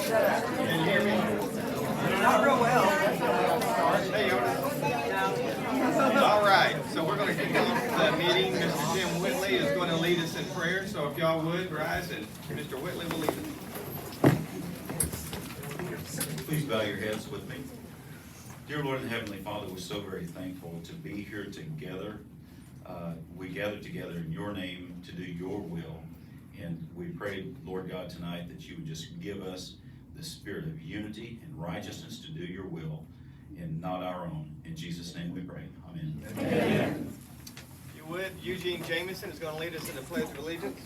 Can you hear me? Not real well. Hey, Otis. All right, so we're going to kick off the meeting. Mr. Jim Whitley is going to lead us in prayer, so if y'all would rise and Mr. Whitley will lead us. Please bow your heads with me. Dear Lord and Heavenly Father, we're so very thankful to be here together. We gather together in your name to do your will. And we pray, Lord God, tonight that you would just give us the spirit of unity and righteousness to do your will and not our own. In Jesus' name we pray. Amen. Amen. If you would, Eugene Jamison is going to lead us in the Pledge of Allegiance.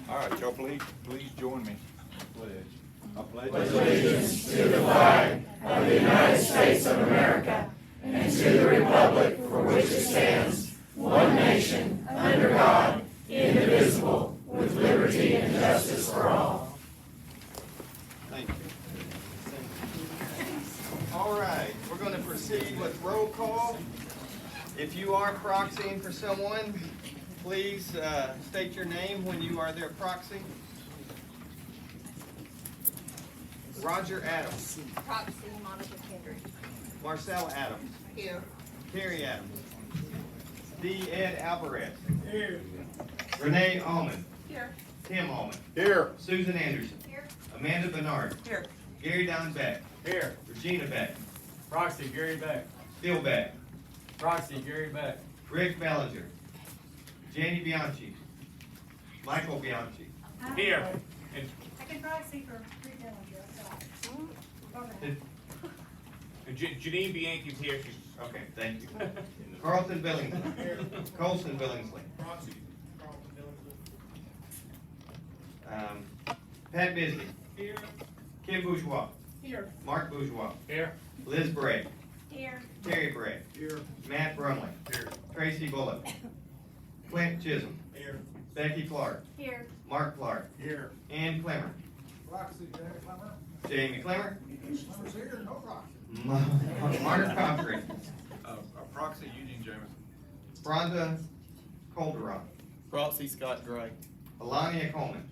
All right, y'all please join me. Pledge. I pledge allegiance to the flag of the United States of America and to the republic for which it stands, one nation, under God, indivisible, with liberty and justice for all. Thank you. All right, we're going to proceed with roll call. If you are proxying for someone, please state your name when you are their proxy. Roger Adams. Proxy Monica Kendrick. Marcel Adams. Here. Terry Adams. D. Ed Alvarez. Here. Renee Allman. Here. Tim Allman. Here. Susan Anderson. Here. Amanda Bernard. Here. Gary Don Beck. Here. Regina Beck. Proxy, Gary Beck. Bill Beck. Proxy, Gary Beck. Rick Bellinger. Janie Bianchi. Michael Bianchi. Here. And Second proxy for Rick Bellinger. Janine Bianchi's here. She's Okay, thank you. Carlton Billingsley. Colson Billingsley. proxy. Pat Bisley. Here. Kim Bourgeois. Here. Mark Bourgeois. Here. Liz Bray. Here. Terry Bray. Here. Matt Brumley. Here. Tracy Bullock. Clint Chisholm. Here. Becky Clark. Here. Mark Clark. Here. Ann Clemmer. Proxy, Jack Clemmer. Jamie Clemmer. Clemmer's here, no proxy. Mark Cochran. Proxy, Eugene Jamison. Rhonda Calderon. Proxy Scott Gray. Alania Coleman.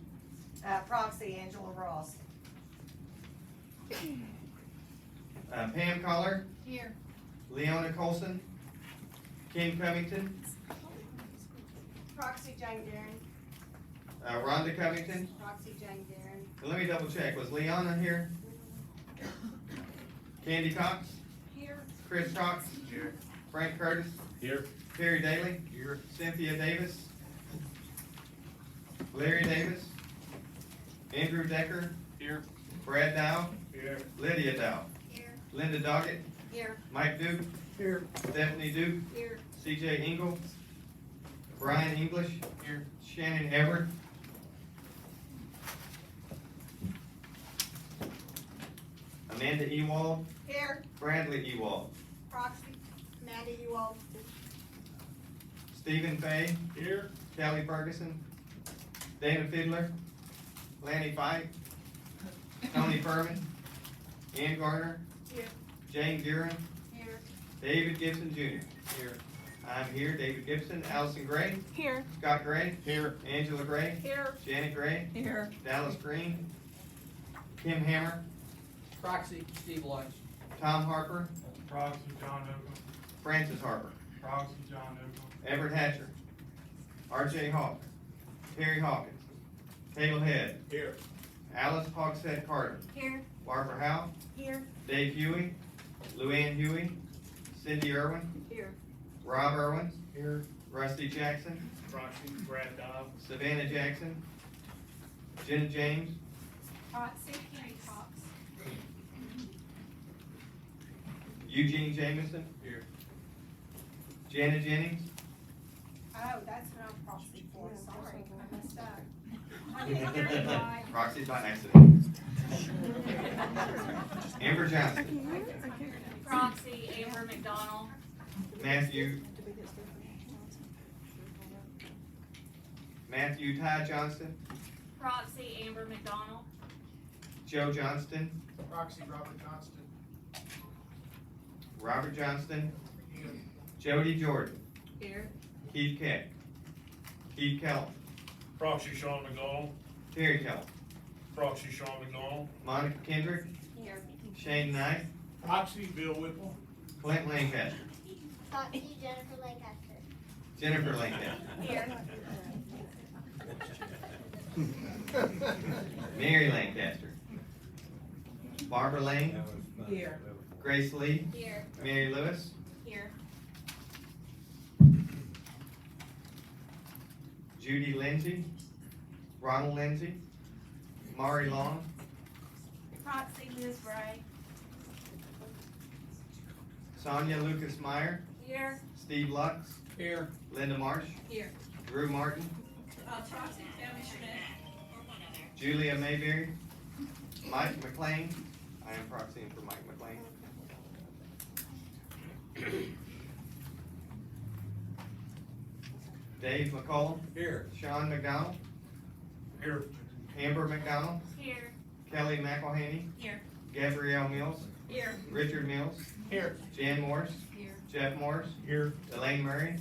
Proxy Angela Ross. Pam Collar. Here. Leona Colson. Ken Covington. Proxy Jane Darren. Rhonda Covington. Proxy Jane Darren. And let me double check. Was Leona here? Candy Cox. Here. Chris Cox. Here. Frank Curtis. Here. Terry Daly. Here. Cynthia Davis. Larry Davis. Andrew Decker. Here. Brad Dow. Here. Lydia Dow. Here. Linda Doggett. Here. Mike Duke. Here. Stephanie Duke. Here. CJ Engel. Brian English. Here. Shannon Everett. Amanda Ewald. Here. Bradley Ewald. Proxy Maddie Ewald. Stephen Fay. Here. Kelly Ferguson. Dana Fiedler. Lanny Fight. Tony Furman. Ann Garner. Here. Jane Gearin. Here. David Gibson Jr. Here. I'm here. David Gibson. Allison Gray. Here. Scott Gray. Here. Angela Gray. Here. Janet Gray. Here. Dallas Green. Kim Hammer. Proxy Steve Lodge. Tom Harper. Proxy John Oakland. Francis Harper. Proxy John Oakland. Everett Hatcher. R.J. Hawk. Terry Hawkins. Caleb Head. Here. Alice Hogshead Carter. Here. Barbara Howe. Here. Dave Huey. Luann Huey. Cindy Irwin. Here. Rob Irwin. Here. Rusty Jackson. Proxy Brad Dobb. Savannah Jackson. Jenna James. Proxy Kenny Cox. Eugene Jamison. Here. Janet Jennings. Oh, that's what I'm proxy for. Sorry, I messed up. I didn't hear it right. Proxy by accident. Amber Johnson. Proxy Amber McDonald. Matthew Ty Johnston. Proxy Amber McDonald. Joe Johnston. Proxy Robert Johnston. Robert Johnston. Jody Jordan. Here. Keith Keck. Keith Kellum. Proxy Sean McDonald. Terry Kellum. Proxy Sean McDonald. Monica Kendrick, Here. Shane Knight, Proxy Bill Whipple. Clint Lancaster, Proxy Jennifer Lancaster. Jennifer Lancaster, Here. Mary Lancaster, Barbara Lane, Here. Grace Lee, Here. Mary Lewis, Here. Judy Lindsay, Ronald Lindsay, Mari Long, Proxy Liz Bray. Sonia Lucas Meyer, Here. Steve Lux, Here. Linda Marsh, Here. Drew Martin, Proxy Tammy Schmidt. Julia Mayberry, Mike McLean. I am proxying for Mike McLean. Dave McCollum, Here. Sean McDonald, Here. Amber McDonald, Here. Kelly McElhaney, Here. Gabrielle Mills, Here. Richard Mills, Here. Jan Morris, Here. Jeff Morris, Here. Elaine Murray,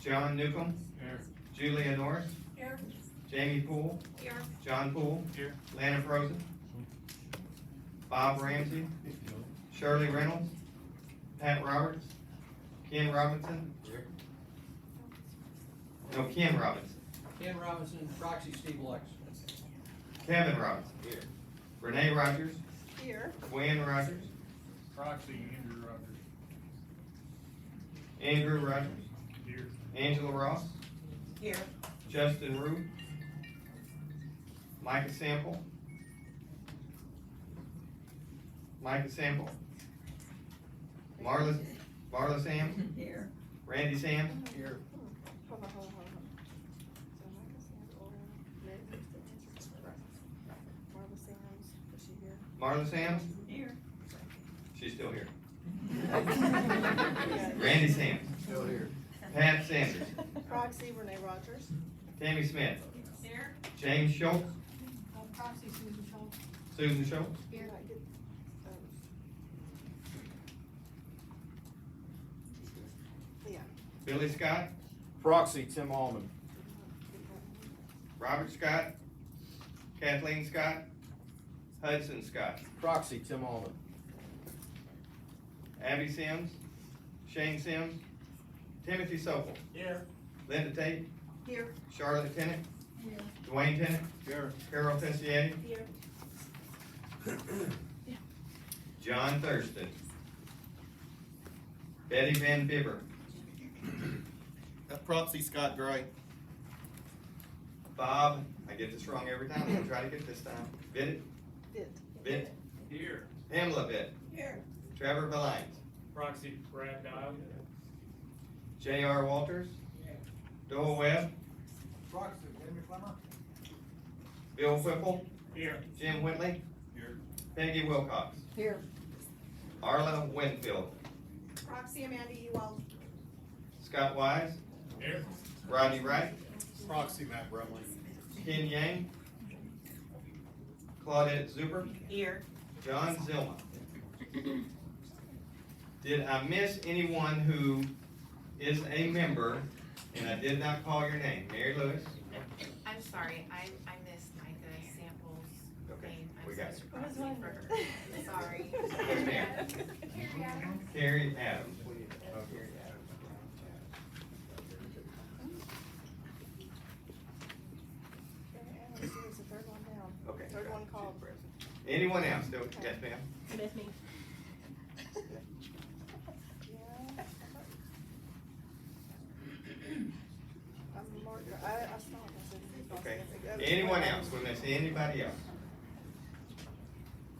John Newcomb, Here. Julia Norris, Here. Jamie Poole, Here. John Poole, Here. Lana Frozen, Bob Ramsey, Shirley Reynolds, Pat Roberts, Ken Robinson. No, Ken Robinson, Ken Robinson, proxy Steve Lux. Kevin Robinson. Renee Rogers, Here. Gwen Rogers, Proxy Andrew Rogers. Andrew Rogers, Here. Angela Ross, Here. Justin Rue, Micah Sample, Marla Sam, Here. Randy Sam, Here. Hold on. So Micah Sample, Marla Sam's, is she here? Marla Sam, Here. she's still here. Randy Sam, Still here. Pat Sanders, Proxy Renee Rogers. Tammy Smith, Here. James Schultz, Proxy Susan Schultz. Susan Schultz, Here. Yeah. Billy Scott, Proxy Tim Allman. Robert Scott, Kathleen Scott, Hudson Scott, Proxy Tim Allman. Abby Sims, Shane Sims, Timothy Sokol, Here. Linda Tate, Here. Charlotte Tennant, Here. Dwayne Tennant, Here. Carol Tessietti, Here. John Thurston, Betty Van Bibber, Proxy Scott Gray. Bob, I get this wrong every time, I'm gonna try to get this time, Bitt, Here. Pamela Bitt, Here. Trevor Valines, Proxy Brad Dial. J.R. Walters, Doyle Webb, Proxy Henry Clemmer. Bill Whipple, Here. Jim Whitley, Here. Peggy Wilcox, Here. Arla Winfield, Proxy Amanda Ewald. Scott Wise, Here. Rodney Wright, Proxy Matt Brumley. Ken Yang, Claudette Zuber, Here. John Zilma. Did I miss anyone who is a member and I did not call your name? Mary Lewis? I'm sorry, I missed Micah Samples' Okay, name. we I'm got so it. proxy for her. Sorry. Yes, ma'am. Carrie Adams. This is the third one down. Okay. Third one called. Anyone else? Yes, ma'am. Miss me. I'm marked, I saw it. Okay. Anyone else? We miss anybody else?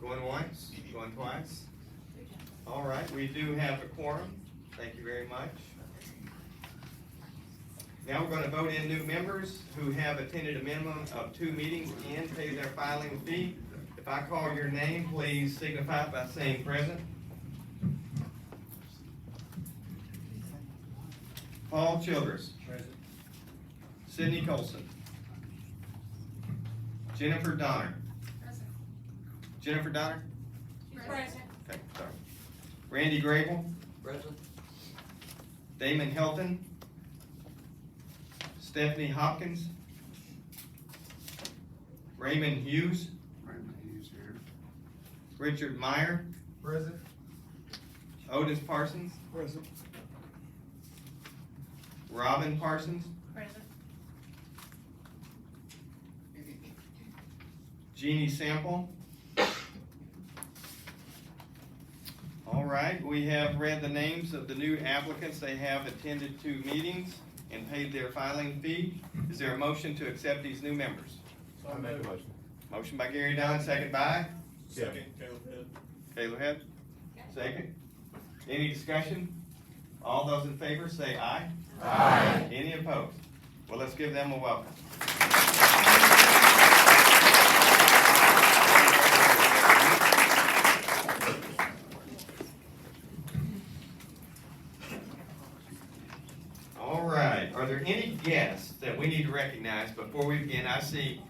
Going once, going twice? All right, we do have a quorum. Thank you very much. Now we're gonna vote in new members who have attended a minimum of 2 meetings and pay their filing fee. If I call your name, please signify by saying present. Paul Childress. Present. Sydney Colson. Jennifer Donner. Jennifer Donner? Present. Okay, sorry. Randy Grable. Present. Damon Helton. Stephanie Hopkins. Raymond Hughes, Raymond Hughes here. Richard Meyer, Present. Otis Parsons, Present. Robin Parsons, Present. Jeannie Sample. All right, we have read the names of the new applicants. They have attended 2 meetings and paid their filing fee. Is there a motion to accept these new members? I make a motion. Motion by Gary Dunn, second by Second. Caleb Head. Second. Any discussion? All those in favor say aye. Aye. Any opposed? Well, let's give them a welcome. All right, are there any guests that we need to recognize before we begin? I see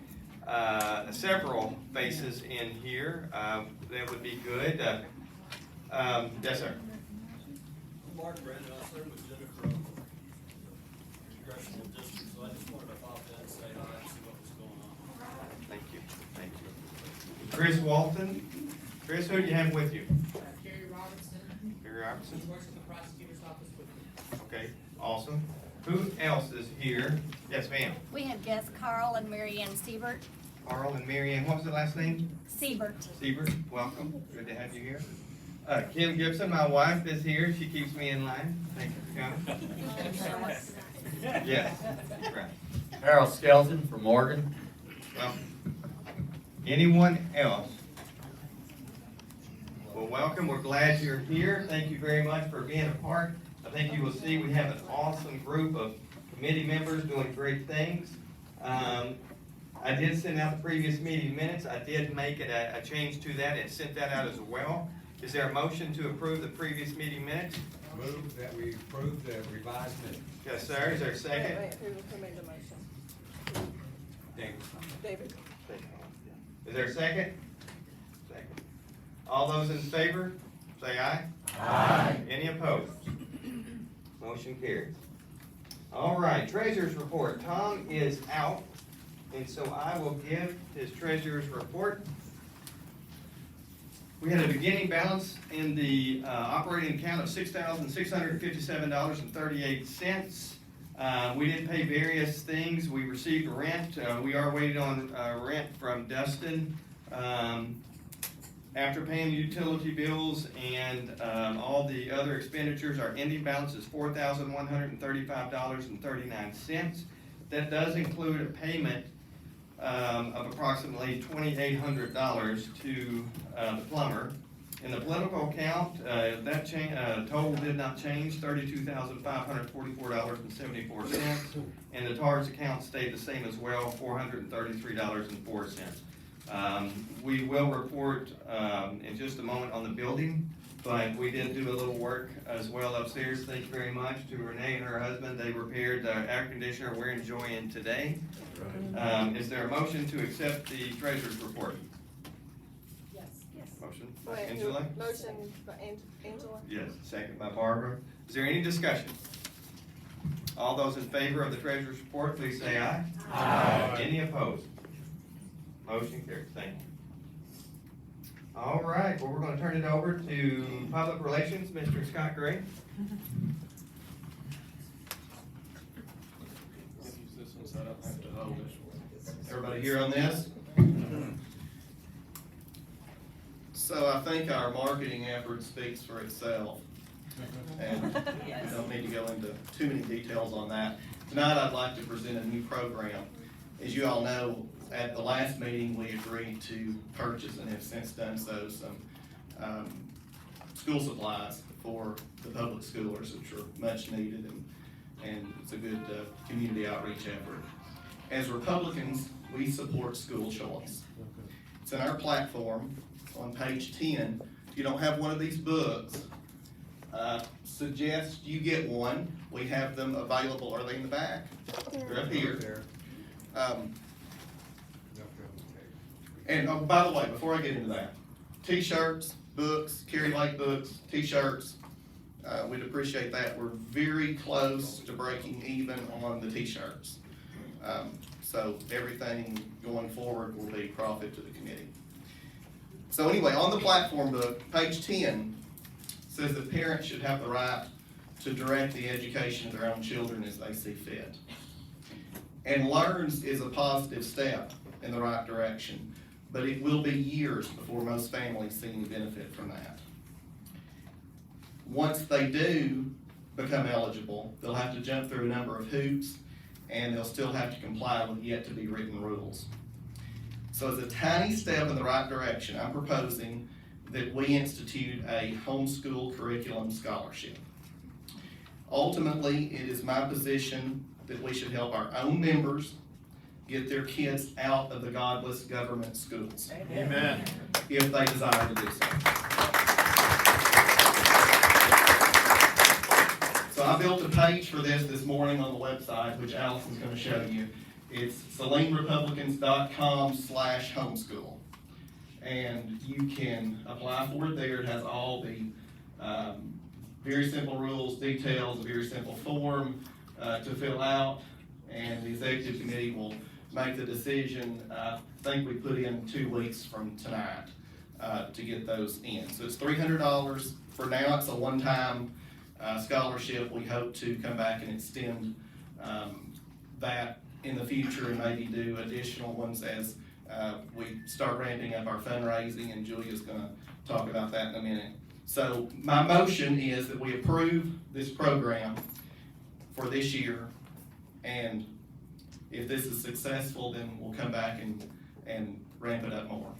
several faces in here. That would be good. Yes, sir. Mark Brandon, I serve with Jennifer from Congressional District, so I just wanted to pop in and say hi and see what was going on. Thank you, thank you. Chris Walton. Chris, who do you have with you? Gary Robertson, Gary Robertson. who works at the prosecutor's office with me. Okay, awesome. Who else is here? Yes, ma'am. We have guests Carl and Mary Ann Siebert. Carl and Mary Ann, what was the last name? Siebert. Siebert, welcome. Good to have you here. Kim Gibson, my wife, is here. She keeps me in line. Thank you for coming. Yes, right. Harold Skelton from Morgan. Well, anyone else? Well, welcome. We're glad you're here. Thank you very much for being a part. I think you will see we have an awesome group of committee members doing great things. I did send out the previous meeting minutes. I did make it a change to that and sent that out as well. Is there a motion to approve the previous meeting minutes? Move that we approve the revised minutes. Yes, sir. Is there a second? Who made the motion? David. Is there a second? Second. All those in favor, say aye. Aye. Any opposed? Motion carries. All right, treasurer's report. Tom is out, and so I will give his treasurer's report. We had a beginning balance in the operating account of $6,657.38. We did pay various things. We received rent. We are waiting on rent from Dustin. After paying utility bills and all the other expenditures, our ending balance is $4,135.39. That does include a payment of approximately $2,800 to the plumber. In the political account, that total did not change, $32,544.74. And the TARS account stayed the same as well, $433.04. We will report in just a moment on the building, but we did do a little work as well upstairs. Thank you very much to Renee and her husband. They repaired the air conditioner we're enjoying today. Is there a motion to accept the treasurer's report? Yes. Motion by Angela? Motion by Angela? Yes, second by Barbara. Is there any discussion? All those in favor of the treasurer's report, please say aye. Aye. Any opposed? Motion carries. Thank you. All right, well, we're going to turn it over to Public Relations, Mr. Scott Gray. Everybody here on this? So I think our marketing effort speaks for itself. And I don't need to go into too many details on that. Tonight I'd like to present a new program. As you all know, at the last meeting, we agreed to purchase and have since done so some school supplies for the public schoolers, which are much needed, and it's a good community outreach effort. As Republicans, we support school choice. It's in our platform on page 10. If you don't have one of these books, suggest you get one. We have them available. Are they in the back? They're up here. And oh, by the way, before I get into that, t-shirts, books, Carrie Lake books, t-shirts, we'd appreciate that. We're very close to breaking even on the t-shirts. So everything going forward will be profit to the committee. So anyway, on the platform book, page 10 says that parents should have the right to direct the education of their own children as they see fit. And LEARNS is a positive step in the right direction, but it will be years before most families see any benefit from that. Once they do become eligible, they'll have to jump through a number of hoops, and they'll still have to comply with yet to be written rules. So as a tiny step in the right direction, I'm proposing that we institute a homeschool curriculum scholarship. Ultimately, it is my position that we should help our own members get their kids out of the godless government schools. Amen. If they desire to do so. So I built a page for this morning on the website, which Allison's going to show you. It's SaleneRepublicans.com/homeschool. And you can apply for it there. It has all the very simple rules, details, a very simple form to fill out, and the executive committee will make the decision. I think we put in 2 weeks from tonight to get those in. So it's $300 for now. It's a one-time scholarship. We hope to come back and extend that in the future and maybe do additional ones as we start ramping up our fundraising, and Julia's going to talk about that in a minute. So my motion is that we approve this program for this year, and if this is successful, then we'll come back and ramp it up more.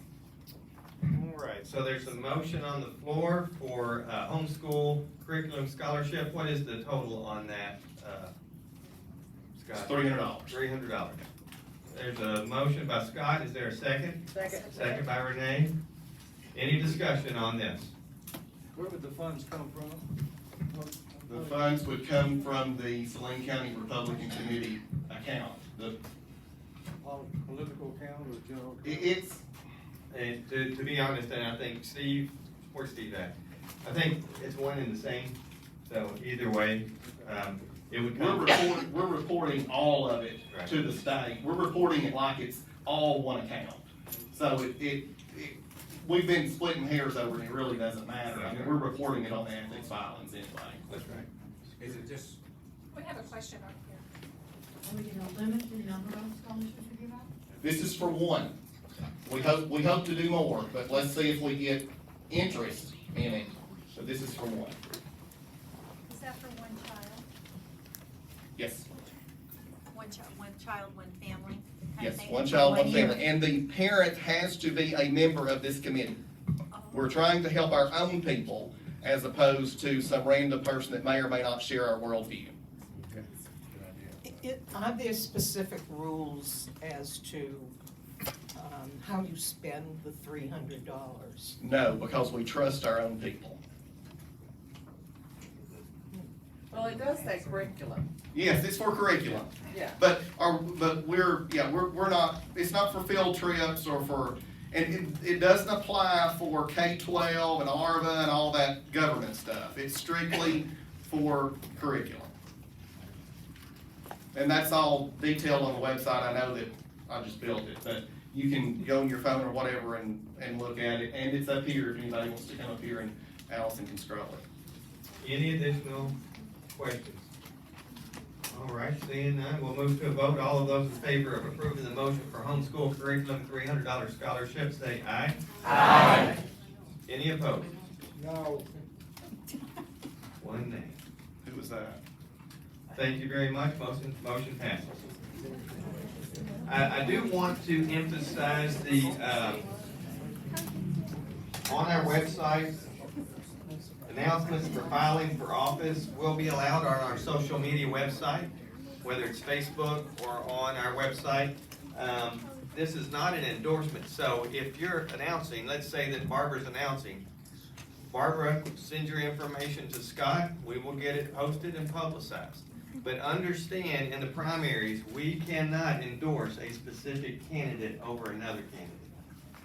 All right, so there's a motion on the floor for homeschool curriculum scholarship. What is the total on that, Scott? It's $300. $300. There's a motion by Scott. Is there a second? Second by Renee. Any discussion on this? Where would the funds come from? The funds would come from the Saline County Republican Committee account. Political account or general? It's, And to be honest, and I think Steve, where's Steve at? I think it's one and the same, so either way, it would come. we're reporting all of it Right. to the state. We're reporting it like it's all one account. So we've been splitting hairs over it, and it really doesn't matter. I mean, we're reporting it on the ethics filings anyway. That's right. Is it just, We have a question up here. Are we gonna limit the number of scholarships we give out? This is for one. We hope to do more, but let's see if we get interest in it. So this is for one. Is that for one child? Yes. One child, one family? kind of Yes, thing? one child, one year? family. And the parent has to be a member of this committee. We're trying to help our own people as opposed to some random person that may or may not share our worldview. okay, good idea. Are there specific rules as to how you spend the $300? No, because we trust our own people. Well, it does say curriculum. Yes, it's for curriculum. Yeah. But we're not, it's not for field trips or for, and it doesn't apply for K-12 and ARVA and all that government stuff. It's strictly for curriculum. And that's all detailed on the website. I know that I just built it, but you can go on your phone or whatever and look at it. And it's up here if anybody wants to come up here and Allison can scroll it. Any additional questions? All right, seeing none, we'll move to a vote. All of those in favor of approving the motion for homeschool curriculum $300 scholarship, say aye. Aye. Any opposed? No. One nay. Who was that? Thank you very much. Motion passes. I do want to emphasize on our website, announcements for filing for office will be allowed on our social media website, whether it's Facebook or on our website. This is not an endorsement, so if you're announcing, let's say that Barbara's announcing, Barbara, send your information to Scott, we will get it posted and publicized. But understand, in the primaries, we cannot endorse a specific candidate over another candidate.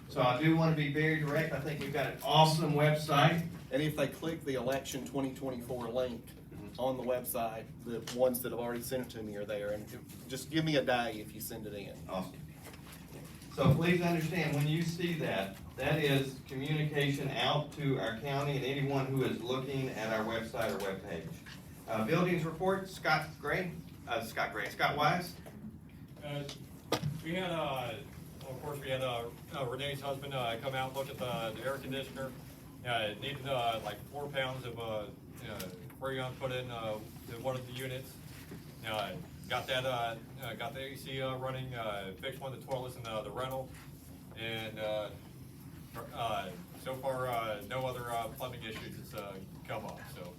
So I do want to be very direct. I think we've got an awesome website. And if they click the election 2024 link, on the website. The ones that have already sent it to me are there, and just give me a day if you send it in. Awesome. So please understand, when you see that, that is communication out to our county and anyone who is looking at our website or webpage. Buildings report, Scott Wise. We had, of course, we had Renee's husband come out and look at the air conditioner. It needed like 4 pounds of Freon put in one of the units. Got that, got the AC running, fixed one of the toilets in the rental, and so far no other plumbing issues has come up. So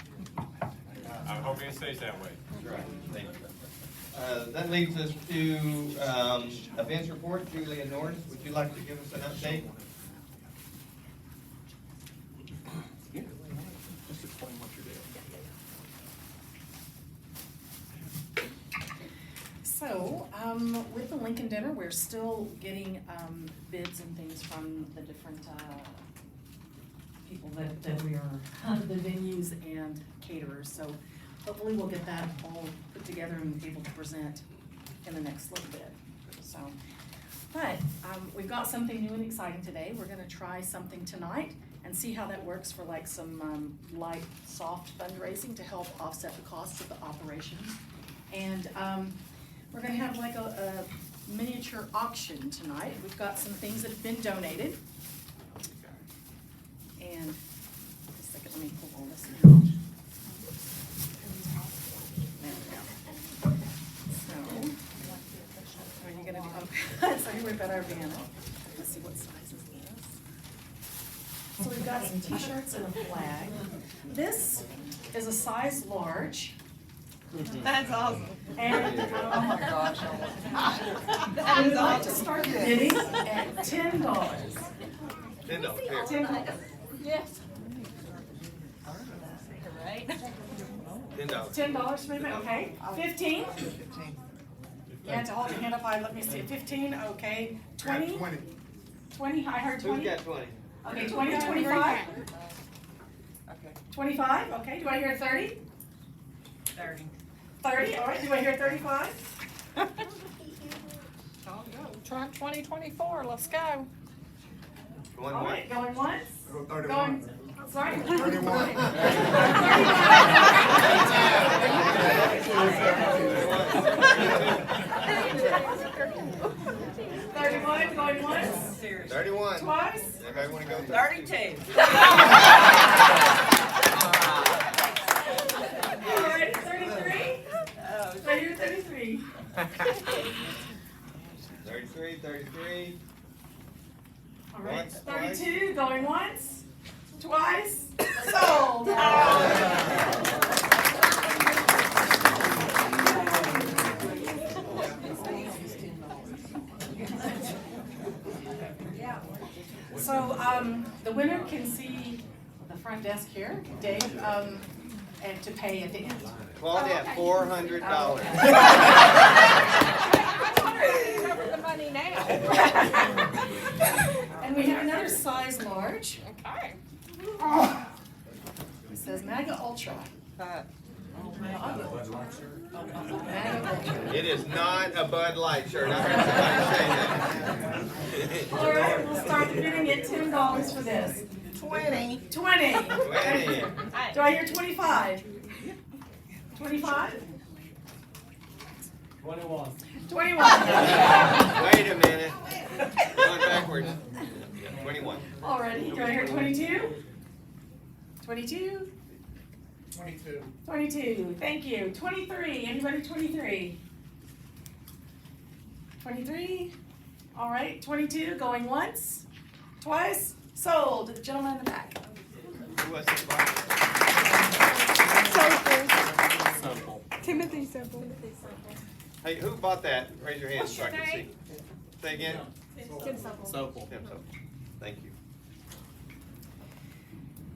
I'm hoping it stays that way. That's right. Thank you. That leads us to events report. Julia Norris, would you like to give us an update? Yeah. Just explain what you're doing. So, with the Lincoln Dinner, we're still getting bids and things from the different people that we are, the venues and caterers. So hopefully we'll get that all put together and able to present in the next little bit. So, but we've got something new and exciting today. We're gonna try something tonight and see how that works for like some light, soft fundraising to help offset the costs of the operations. And we're gonna have like a miniature auction tonight. We've got some things that have been donated. And just a second, let me pull all this out. There we go. So, are you gonna do, so we've got our banner. Let's see what size is this. So we've got some t-shirts and a flag. This is a size large. That's awesome. And, oh my gosh. And we'd like to start the bidding at $10. $10. Yes. Right? $10 maybe, okay. 15? You had to hold your hand up high, let me see. 15, okay. 20? 20, I heard 20? Who's got 20? Okay, 20, 25? 25, okay. Do I hear 30? 30. 30, all right. Do I hear 35? Try 2024, let's go. Going All once? right, going once? Go 31. Going, sorry? 31. 31, going once? 31. Twice? Everybody want to go 32. All right, 33? Do I hear 33? 33, 33. All right, Once, twice. 32, going once? Twice? Sold! So, the winner can see the front desk here, Dave, and to pay at the end. Claudette, $400. Cover the money now. And we have another size large. Okay. It says MAGA Ultra. MAGA Ultra. It is not a Bud Light shirt. I heard somebody say that. All right, we'll start the bidding at $10 for this. 20. 20. 20. Do I hear 25? 25? 21. 21. Wait a minute. Going backwards. 21. Alrighty, do I hear 22? 22? 22. 22, thank you. 23, anybody 23? 23? All right, 22, going once, twice, sold. The gentleman in the back. Who was this by? Timothy Simple. Hey, who bought that? Raise your hand so I can see. Say again? Tim Simple. Tim Sokol. Thank you.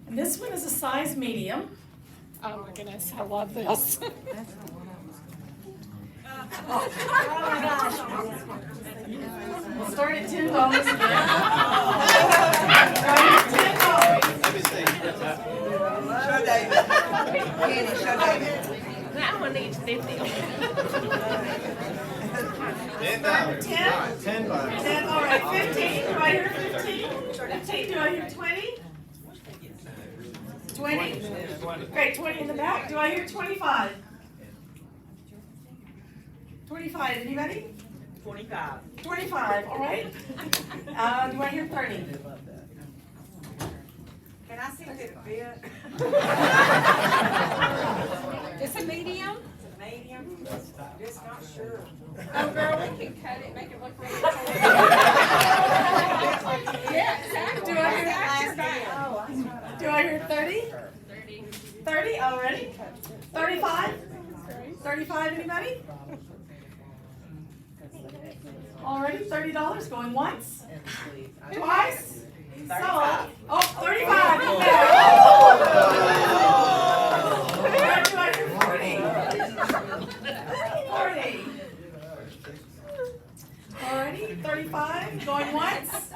And this one is a size medium. Oh my goodness, I love this. We'll start at $10 again. Let me see. Show David. Kenny, show David. 50. $10. 10? $10. 10, all right, 15, do I hear 15? 15, do I hear 20? 20? Okay, 20 in the back, do I hear 25? 25, anybody? 25. 25, all right. Do I hear 30? Can I see the bid? It's a medium? It's a medium, just not sure. Oh, girl, we can cut it, make it look really cool. Yeah, exactly. Do I hear That's your bag. Do I hear 30? 30. 30 already? 35? 35, anybody? Already, $30 going once? Twice? Sold. Oh, 35. Do I hear 40? 40. Alrighty, 35, going once?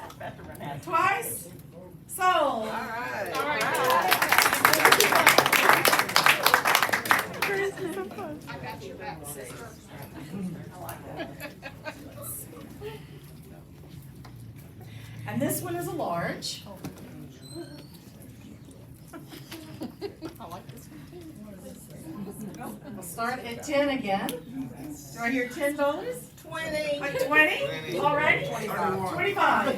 Twice? Sold. I got your back, sister. And this one is a large. I like this one We'll start at 10 again. Do I hear $10? 20. Like 20? Already? 25. 30?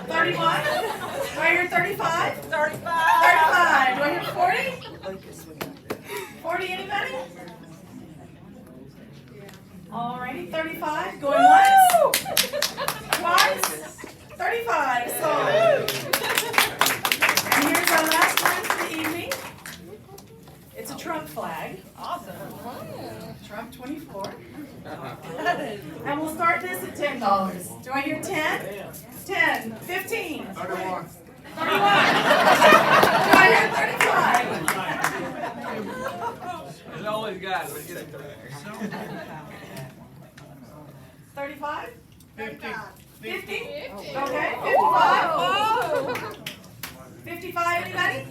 31? Do I hear 35? 35. 35. Do I hear 40? 40, anybody? Alrighty, 35, going once? Twice? 35, sold. And here's our last one for the evening. It's a Trump flag. Awesome. Trump 24. And we'll start this at $10. Do I hear 10? 10, 15. 31. 31. Do I hear 35? There's always guys. 35? 50. 50? Okay, 55? 55, anybody?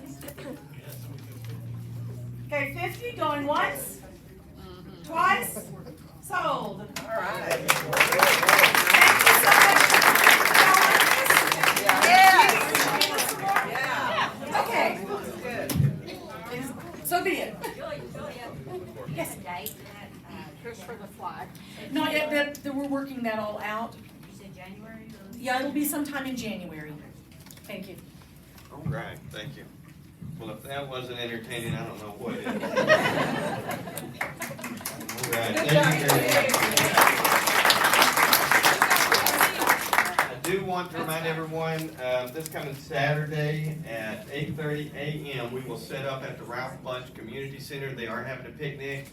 Okay, 50, going once? Twice? Sold. All right. Thank you so much. Okay. So be it. Yes. Here's for the flag. Not yet, we're working that all out. You said January? Yeah, it'll be sometime in January. Thank you. All right, thank you. Well, if that wasn't entertaining, I don't know what is. All right, thank you very much. I do want to remind everyone, this coming Saturday at 8:30 a.m., we will set up at the Ralph Bunch Community Center. They are having a picnic.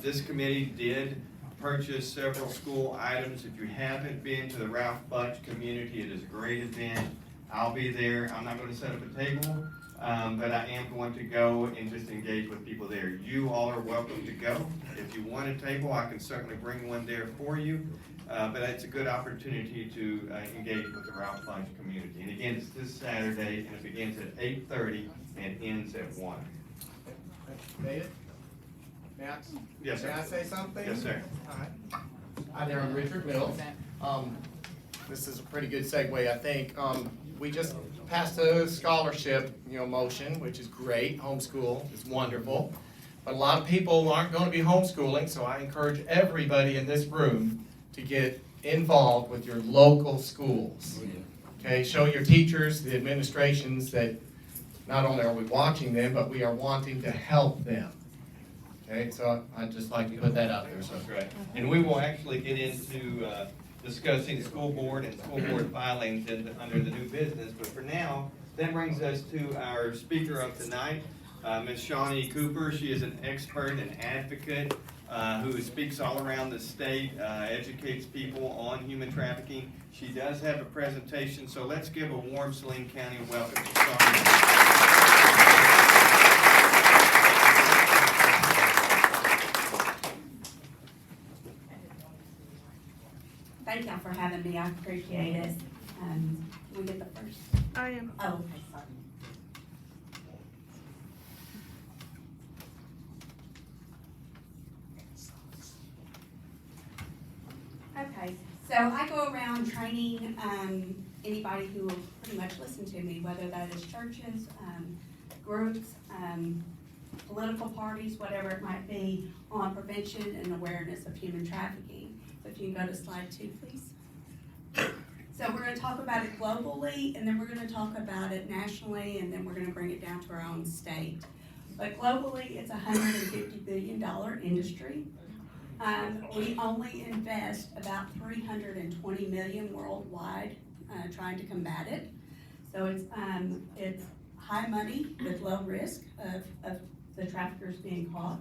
This committee did purchase several school items. If you haven't been to the Ralph Bunch community, it is a great event. I'll be there. I'm not going to set up a table, but I am going to go and just engage with people there. You all are welcome to go. If you want a table, I can certainly bring one there for you. But it's a good opportunity to engage with the Ralph Bunch community. And again, it's this Saturday, and it begins at 8:30 and ends at 1. David? Yes, sir. May I say something? Yes, sir. All right. Hi there, I'm Richard Mills. This is a pretty good segue, I think. We just passed a scholarship, motion, which is great. Homeschool is wonderful. But a lot of people aren't going to be homeschooling, so I encourage everybody in this room to get involved with your local schools. Okay, show your teachers, the administrations that not only are we watching them, but we are wanting to help them. Okay, so I'd just like to put that out there. So. That's right. And we will actually get into discussing school board and school board filings under the new business. But for now, that brings us to our speaker of tonight, Ms. Shawnee Cooper. She is an expert and advocate who speaks all around the state, educates people on human trafficking. She does have a presentation, so let's give a warm Saline County welcome to Shawnee. Thank y'all for having me. I appreciate it. Can we get the first? I am. Oh, okay, sorry. So I go around training, anybody who will pretty much listen to me, whether that is churches, groups, political parties, whatever it might be, on prevention and awareness of human trafficking. So if you can go to slide 2, please. So we're gonna talk about it globally, and then we're gonna talk about it nationally, and then we're gonna bring it down to our own state. But globally, it's a $150 billion industry. We only invest about $320 million worldwide, trying to combat it. So it's high money with low risk of the traffickers being caught.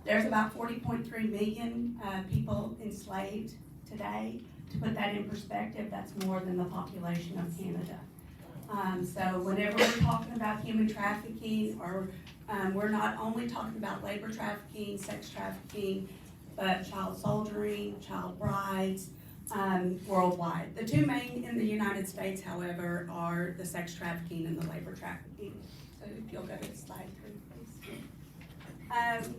There's about 40.3 million people enslaved today. To put that in perspective, that's more than the population of Canada. So whenever we're talking about human trafficking, or we're not only talking about labor trafficking, sex trafficking, but child soldiering, child brides, worldwide. The two main in the United States, however, are the sex trafficking and the labor trafficking. So if you'll go to slide 3, please.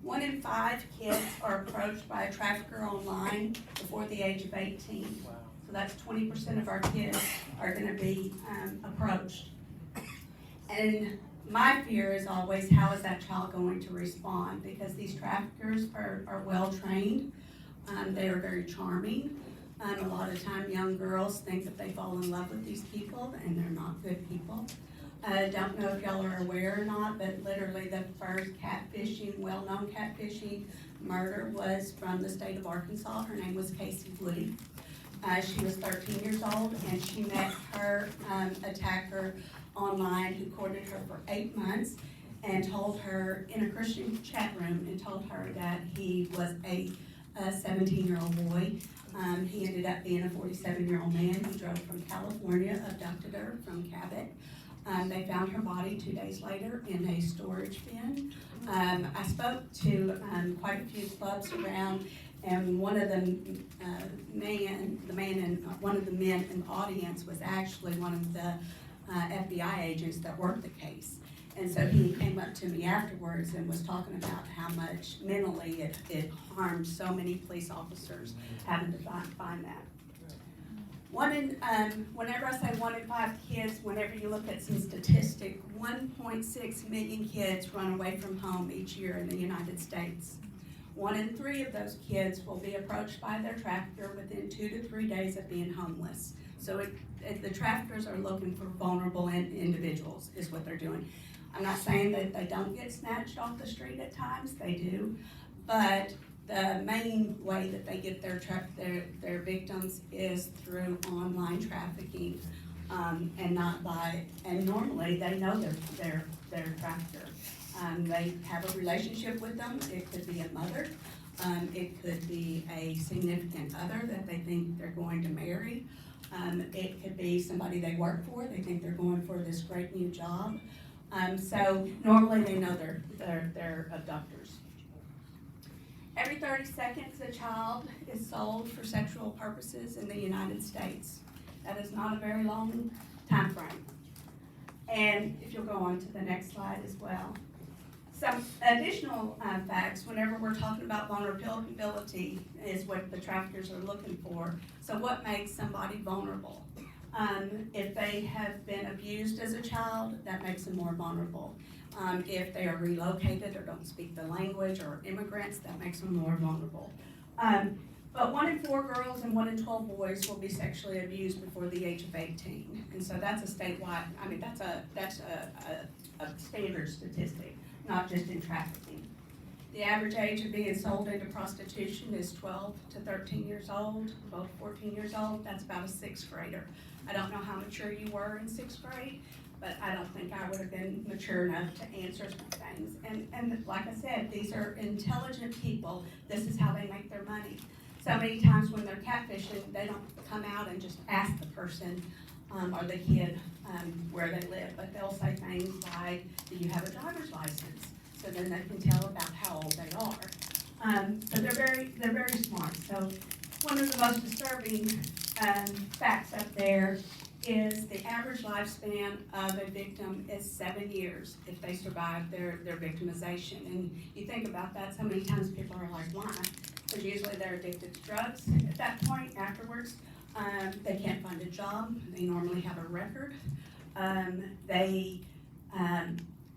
1 in 5 kids are approached by a trafficker online before the age of 18. Wow. So that's 20% of our kids are gonna be approached. And my fear is always, how is that child going to respond? Because these traffickers are well trained. They are very charming. A lot of time young girls think that they fall in love with these people, and they're not good people. Don't know if y'all are aware or not, but literally the first catfishing, well-known catfishing murder was from the state of Arkansas. Her name was Casey Woody. She was 13 years old, and she met her attacker online, who courted her for 8 months and told her in a Christian chat room, and told her that he was a 17-year-old boy. He ended up being a 47-year-old man. He drove from California, abducted her from Cabot. They found her body 2 days later in a storage bin. I spoke to quite a few clubs around, and one of them, one of the men in the audience was actually one of the FBI agents that worked the case. And so he came up to me afterwards and was talking about how much mentally it harmed so many police officers having to find that. Whenever I say 1 in 5 kids, whenever you look at some statistic, 1.6 million kids run away from home each year in the United States. 1 in 3 of those kids will be approached by their trafficker within 2 to 3 days of being homeless. So the traffickers are looking for vulnerable individuals, is what they're doing. I'm not saying that they don't get snatched off the street at times, they do, but the main way that they get their victims is through online trafficking, and normally they know their trafficker. They have a relationship with them. It could be a mother, it could be a significant other that they think they're going to marry. It could be somebody they work for. They think they're going for this great new job. So normally they know their abductors. Every 30 seconds, a child is sold for sexual purposes in the United States. That is not a very long time frame. And if you'll go on to the next slide as well. Some additional facts, whenever we're talking about vulnerability, is what the traffickers are looking for. So what makes somebody vulnerable? If they have been abused as a child, that makes them more vulnerable. If they are relocated or don't speak the language, or immigrants, that makes them more vulnerable. But 1 in 4 girls and 1 in 12 boys will be sexually abused before the age of 18. And so that's a statewide, I mean, that's a standard statistic, not just in trafficking. The average age of being sold into prostitution is 12 to 13 years old, 12 to 14 years old. That's about a 6th grader. I don't know how mature you were in 6th grade, but I don't think I would have been mature enough to answer some things. And like I said, these are intelligent people. This is how they make their money. So many times when they're catfishing, they don't come out and just ask the person or the kid where they live, but they'll say things like, do you have a driver's license? So then they can tell about how old they are. So they're very smart. So one of the most disturbing facts up there is the average lifespan of a victim is 7 years if they survive their victimization. And you think about that, so many times people are like, why? because usually they're addicted to drugs at that point afterwards. They can't find a job, they normally have a record. They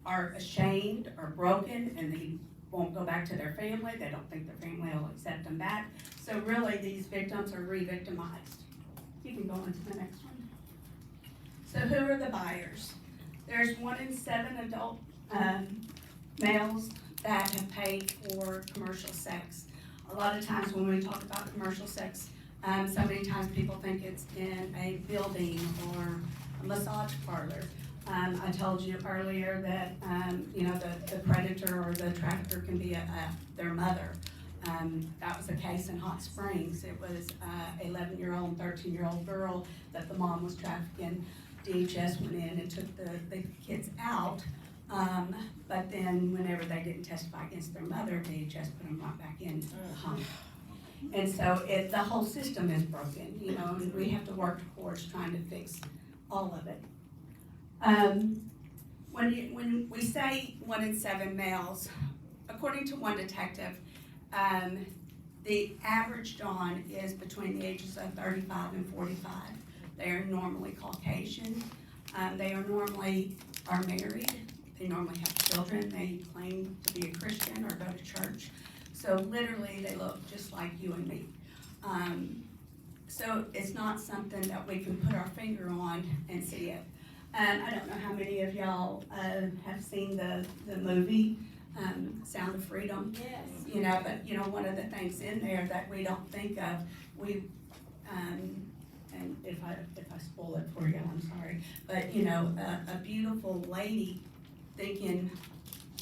are ashamed or broken and they won't go back to their family, they don't think their family will accept them back. So really, these victims are re-victimized. You can go on to the next one. So who are the buyers? There's 1 in 7 adult males that have paid for commercial sex. A lot of times when we talk about commercial sex, so many times people think it's in a building or a massage parlor. I told you earlier that, the predator or the trafficker can be their mother. That was the case in Hot Springs. It was a 11-year-old, 13-year-old girl that the mom was trafficking. DHS went in and took the kids out, but then whenever they didn't testify against their mother, DHS put them right back in the home. And so the whole system is broken, and we have to work towards trying to fix all of it. When we say 1 in 7 males, according to one detective, the average John is between the ages of 35 and 45. They are normally Caucasian. They are normally married. They normally have children. They claim to be a Christian or go to church. So literally, they look just like you and me. So it's not something that we can put our finger on and see it. I don't know how many of y'all have seen the movie Sound of Freedom. Yes. But one of the things in there that we don't think of, and if I spoil it for you, I'm sorry. But a beautiful lady thinking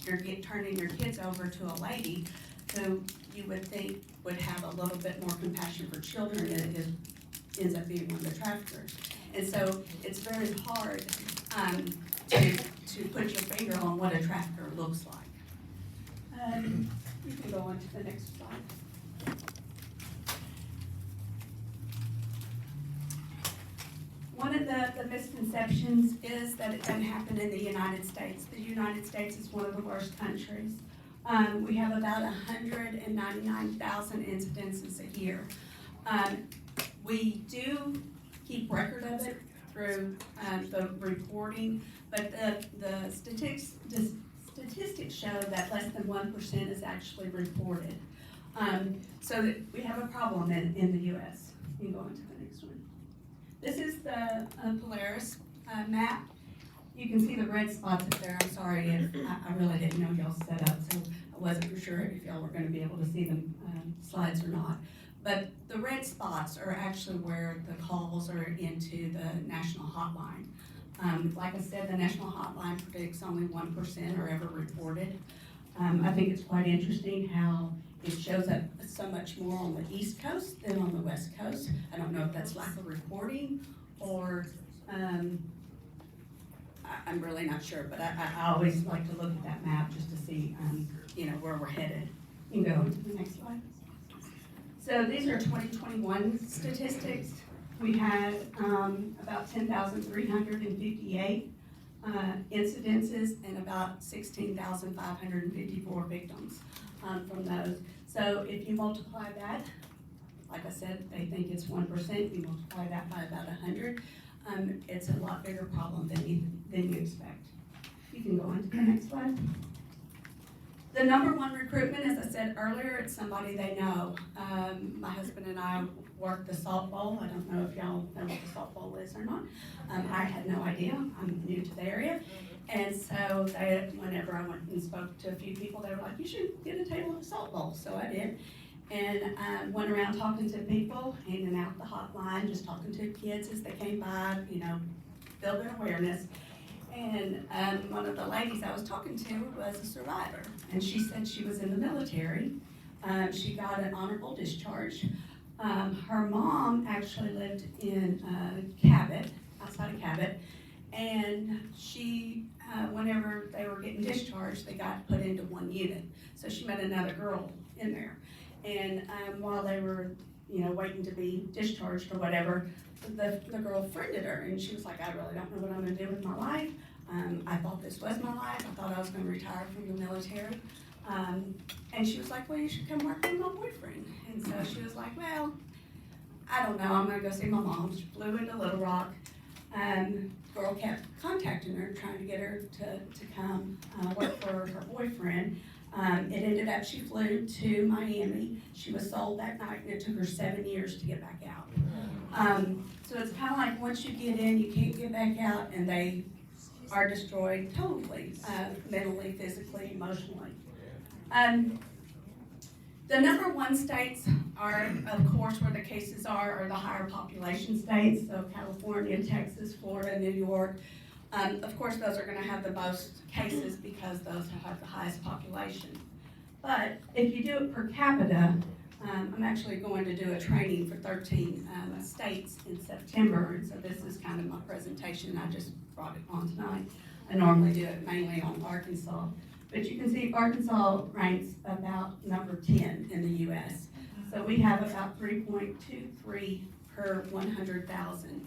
you're turning your kids over to a lady who you would think would have a little bit more compassion for children, and it ends up being one of the traffickers. And so it's very hard to put your finger on what a trafficker looks like. You can go on to the next slide. One of the misconceptions is that it doesn't happen in the United States. The United States is one of the worst countries. We have about 199,000 incidences a year. We do keep record of it through the reporting, but the statistics show that less than 1% is actually reported. So that we have a problem in the U.S. You can go on to the next one. This is the Polaris map. You can see the red spots up there. I'm sorry if I really didn't know y'all set up, so I wasn't for sure if y'all were going to be able to see the slides or not. But the red spots are actually where the calls are into the national hotline. Like I said, the national hotline predicts only 1% are ever reported. I think it's quite interesting how it shows up so much more on the East Coast than on the West Coast. I don't know if that's lack of reporting or I'm really not sure, but I always like to look at that map just to see where we're headed. You can go to the next slide. So these are 2021 statistics. We had about 10,358 incidences and about 16,554 victims from those. So if you multiply that, like I said, they think it's 1%, you multiply that by about 100, it's a lot bigger problem than you expect. You can go on to the next slide. The #1 recruitment, as I said earlier, it's somebody they know. My husband and I work the Salt Bowl. I don't know if y'all know what the Salt Bowl is or not. I had no idea. I'm new to the area. And so whenever I went and spoke to a few people, they were like, you should get a table at the Salt Bowl. So I did. And went around talking to people, handing out the hotline, just talking to kids as they came by, building awareness. And one of the ladies I was talking to was a survivor, and she said she was in the military. She got an honorable discharge. Her mom actually lived in Cabot, outside of Cabot, and she, whenever they were getting discharged, they got put into one unit. So she met another girl in there. And while they were, waiting to be discharged or whatever, the girl friended her, and she was like, I really don't know what I'm gonna do with my life. I thought this was my life. I thought I was gonna retire from the military. And she was like, well, you should come work with my boyfriend. And so she was like, well, I don't know, I'm gonna go see my mom. She flew into Little Rock. Girl kept contacting her, trying to get her to come work for her boyfriend. It ended up, she flew to Miami. She was sold that night, and it took her 7 years to get back out. So it's kind of like once you get in, you can't get back out, and they are destroyed totally, mentally, physically, emotionally. The number one states are, of course, where the cases are the higher population states, so California, Texas, Florida, New York. Of course, those are gonna have the most cases because those have the highest population. But if you do it per capita, I'm actually going to do a training for 13 states in September, and so this is kind of my presentation. I just brought it on tonight. I normally do it mainly on Arkansas. But you can see Arkansas ranks about number 10 in the US. So we have about 3.23 per 100,000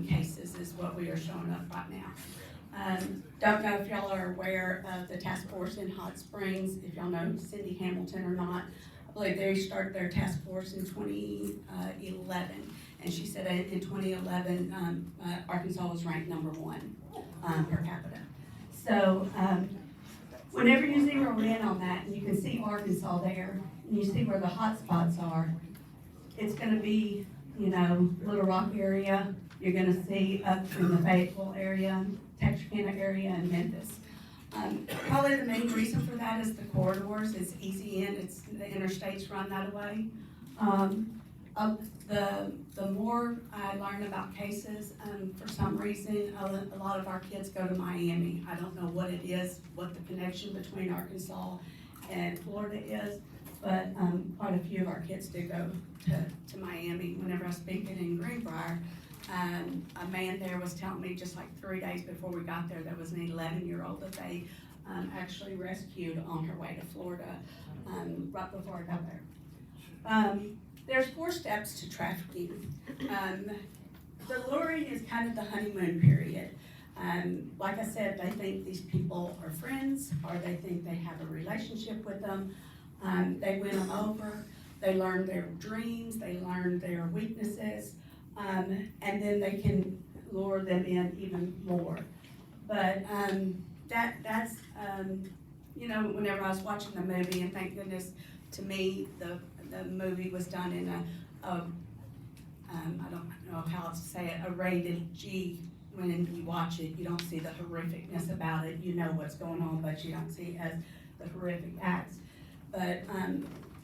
cases is what we are showing up right now. Don't know if y'all are aware of the task force in Hot Springs, if y'all know Cindy Hamilton or not. I believe they started their task force in 2011. And she said in 2011, Arkansas was ranked number 1 per capita. So whenever you zero in on that, and you can see Arkansas there, and you see where the hot spots are, it's gonna be, you know, Little Rock area, you're gonna see up in the Fayetteville area, Texarkana area, and Memphis. Probably the main reason for that is the corridors, it's easy in, it's, the interstates run that way. The more I learn about cases, for some reason, a lot of our kids go to Miami. I don't know what it is, what the connection between Arkansas and Florida is, but quite a few of our kids do go to Miami. Whenever I speak in Greenbrier, a man there was telling me just like 3 days before we got there, there was an 11-year-old that they actually rescued on her way to Florida right before I got there. There's 4 steps to trafficking. The luring is kind of the honeymoon period. Like I said, they think these people are friends, or they think they have a relationship with them. They win them over, they learn their dreams, they learn their weaknesses, and then they can lure them in even more. But that's you know, whenever I was watching the movie, and thank goodness to me, the movie was done in I don't know how to say it, a rated G. When you watch it, you don't see the horrificness about it. You know what's going on, but you don't see it as the horrific acts. But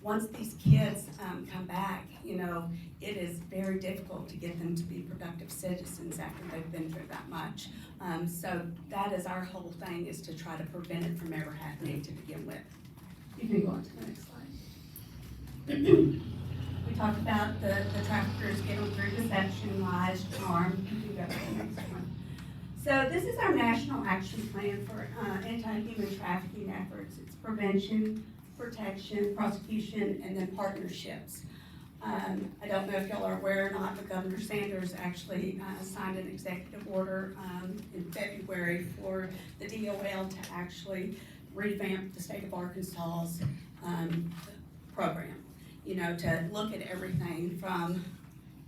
once these kids come back, you know, it is very difficult to get them to be productive citizens after they've been through that much. So that is our whole thing, is to try to prevent it from ever happening to begin with. You can go on to the next slide. We talked about the traffickers get them through deception, lies, charm. You can go to the next one. So this is our national action plan for anti-human trafficking efforts. It's prevention, protection, prosecution, and then partnerships. I don't know if y'all are aware or not, but Governor Sanders actually signed an executive order in February for the DOL to actually revamp the state of Arkansas's program. You know, to look at everything from,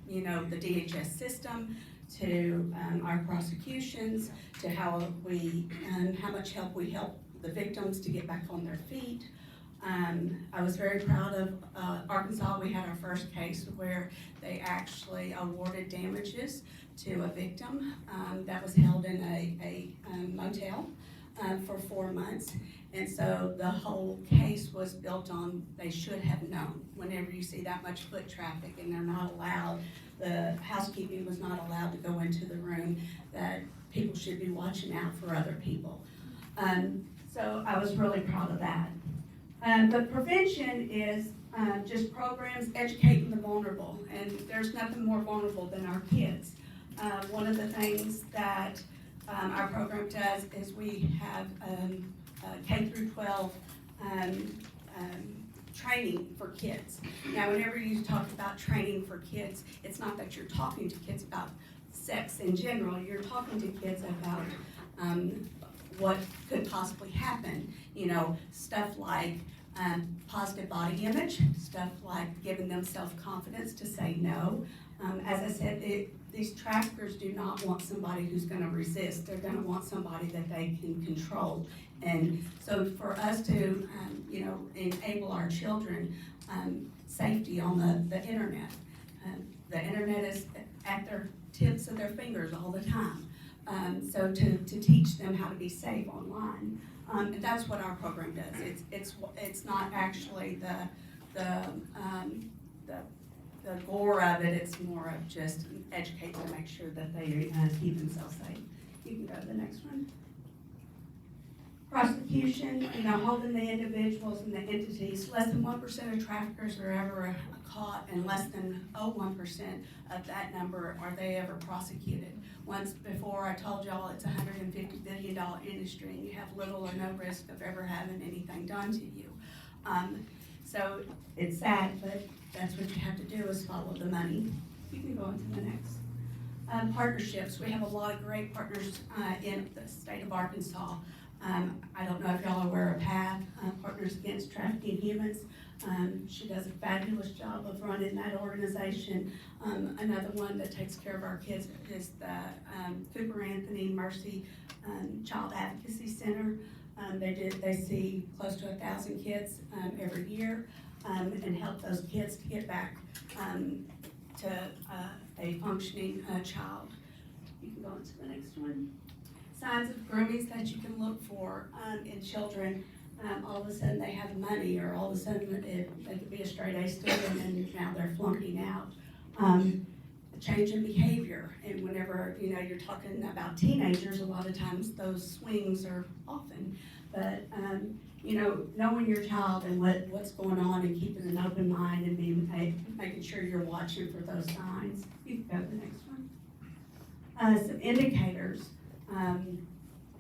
you know, the DHS system to our prosecutions, to how much help we help the victims to get back on their feet. I was very proud of Arkansas. We had our first case where they actually awarded damages to a victim that was held in a motel for 4 months. And so the whole case was built on they should have known. Whenever you see that much foot traffic and they're not allowed, the housekeeping was not allowed to go into the room, that people should be watching out for other people. So I was really proud of that. But prevention is just programs educating the vulnerable, and there's nothing more vulnerable than our kids. One of the things that our program does is we have K through 12 training for kids. Now, whenever you talk about training for kids, it's not that you're talking to kids about sex in general. You're talking to kids about what could possibly happen. You know, stuff like positive body image, stuff like giving them self-confidence to say no. As I said, these traffickers do not want somebody who's gonna resist. They're gonna want somebody that they can control. And so for us to, you know, enable our children, safety on the internet. The internet is at their tips of their fingers all the time. So to teach them how to be safe online. And that's what our program does. It's not actually the gore of it, it's more of just educate to make sure that they keep themselves safe. You can go to the next one. Prosecution, you know, holding the individuals and the entities, less than 1% of traffickers are ever caught, and less than 0.1% of that number are they ever prosecuted. Once before, I told y'all it's a $150 billion industry, and you have little or no risk of ever having anything done to you. So it's sad, but that's what you have to do is follow the money. You can go on to the next. Partnerships, we have a lot of great partners in the state of Arkansas. I don't know if y'all are aware of PATH, Partners Against Trafficking Humans. She does a fabulous job of running that organization. Another one that takes care of our kids is the Cooper Anthony Mercy Child Advocacy Center. They see close to 1,000 kids every year and help those kids to get back to a functioning child. You can go on to the next one. Signs of grooming that you can look for in children. All of a sudden they have money, or all of a sudden they could be a straight A student and now they're flunking out. A change in behavior, and whenever you know you're talking about teenagers, a lot of times those swings are often. But you know, knowing your child and what's going on and keeping an open mind and making sure you're watching for those signs. You can go to the next one. Some indicators.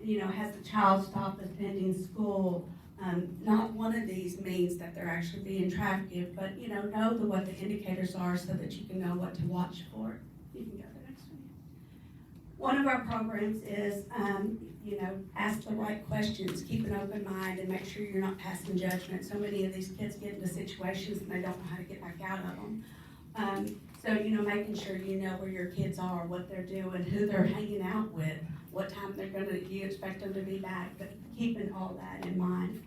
You know, has the child stopped attending school? Not one of these means that they're actually being trafficked, but you know what the indicators are so that you can know what to watch for. You can go to the next one. One of our programs is, you know, ask the right questions, keep an open mind, and make sure you're not passing judgment. So many of these kids get into situations and they don't know how to get back out of them. So, you know, making sure you know where your kids are, what they're doing, who they're hanging out with, what time you expect them to be back, but keeping all that in mind.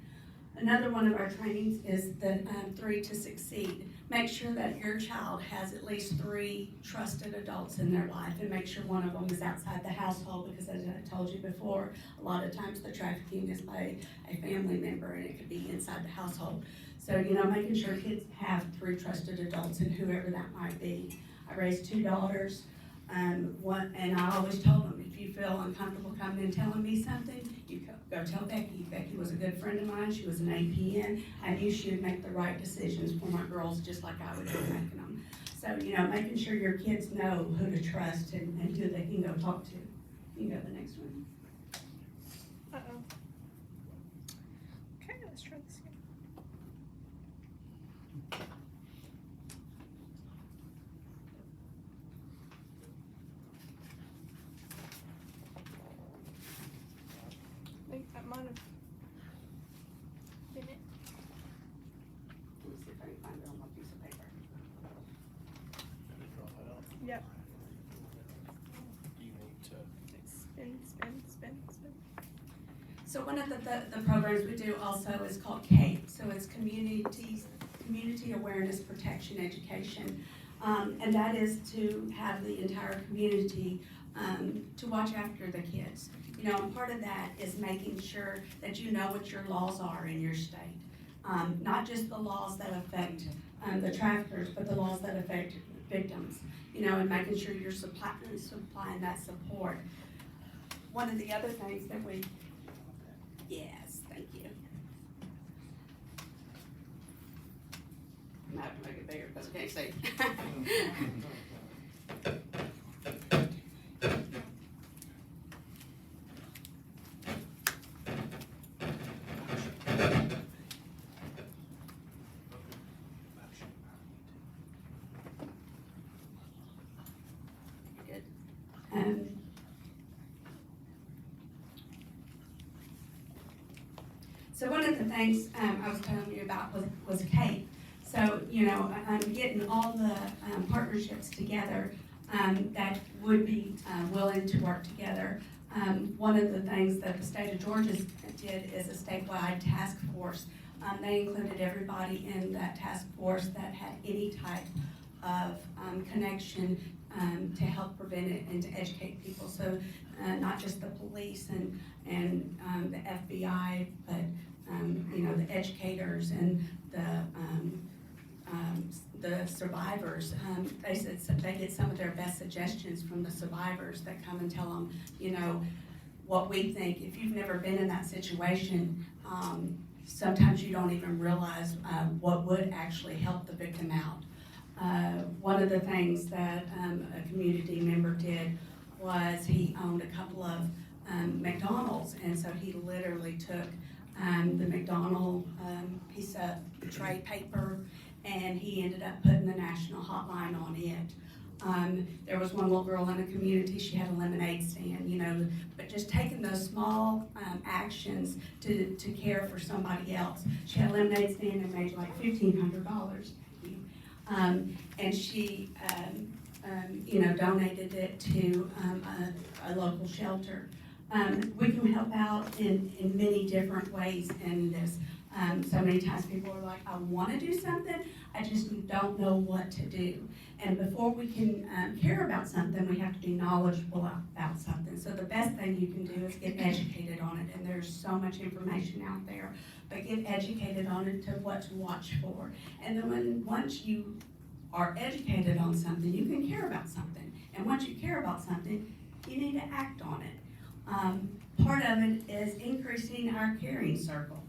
Another one of our trainings is the 3 to Succeed. Make sure that your child has at least 3 trusted adults in their life, and make sure one of them is outside the household, because as I told you before, a lot of times the trafficking is by a family member and it could be inside the household. So, you know, making sure kids have 3 trusted adults, and whoever that might be. I raised 2 daughters, and I always told them, if you feel uncomfortable coming and telling me something, you go tell Becky. Becky was a good friend of mine. She was an APN. I knew she would make the right decisions for my girls, just like I would be making them. So, you know, making sure your kids know who to trust and who they can go talk to. You can go to the next one. Uh-oh. Okay, let's try this again. I think that might have been it. Let me see if I can find it on my piece of paper. Yep. You need to. Spin, spin, spin, spin. So one of the programs we do also is called CAPE, so it's Community Awareness Protection Education. And that is to have the entire community to watch after the kids. You know, and part of that is making sure that you know what your laws are in your state. Not just the laws that affect the traffickers, but the laws that affect victims. You know, and making sure you're supplying that support. One of the other things that yes, thank you. I'm gonna have to make it bigger because I can't see. Good. So one of the things I was telling you about was CAPE. So, getting all the partnerships together that would be willing to work together. One of the things that the state of Georgia did is a statewide task force. They included everybody in that task force that had any type of connection to help prevent it and to educate people. So not just the police and the FBI, but the educators and the survivors. They said they get some of their best suggestions from the survivors that come and tell them, what we think. If you've never been in that situation, sometimes you don't even realize what would actually help the victim out. One of the things that a community member did was he owned a couple of McDonald's, and so he literally took the McDonald piece of tray paper, and he ended up putting the national hotline on it. There was one little girl in a community, she had a lemonade stand, but just taking those small actions to care for somebody else. She had a lemonade stand and made like $1,500. And she, donated it to a local shelter. We can help out in many different ways in this. So many times people are like, I want to do something, I just don't know what to do. And before we can care about something, we have to be knowledgeable about something. So the best thing you can do is get educated on it, and there's so much information out there. But get educated on it to what to watch for. And then once you are educated on something, you can care about something. And once you care about something, you need to act on it. Part of it is increasing our caring circle.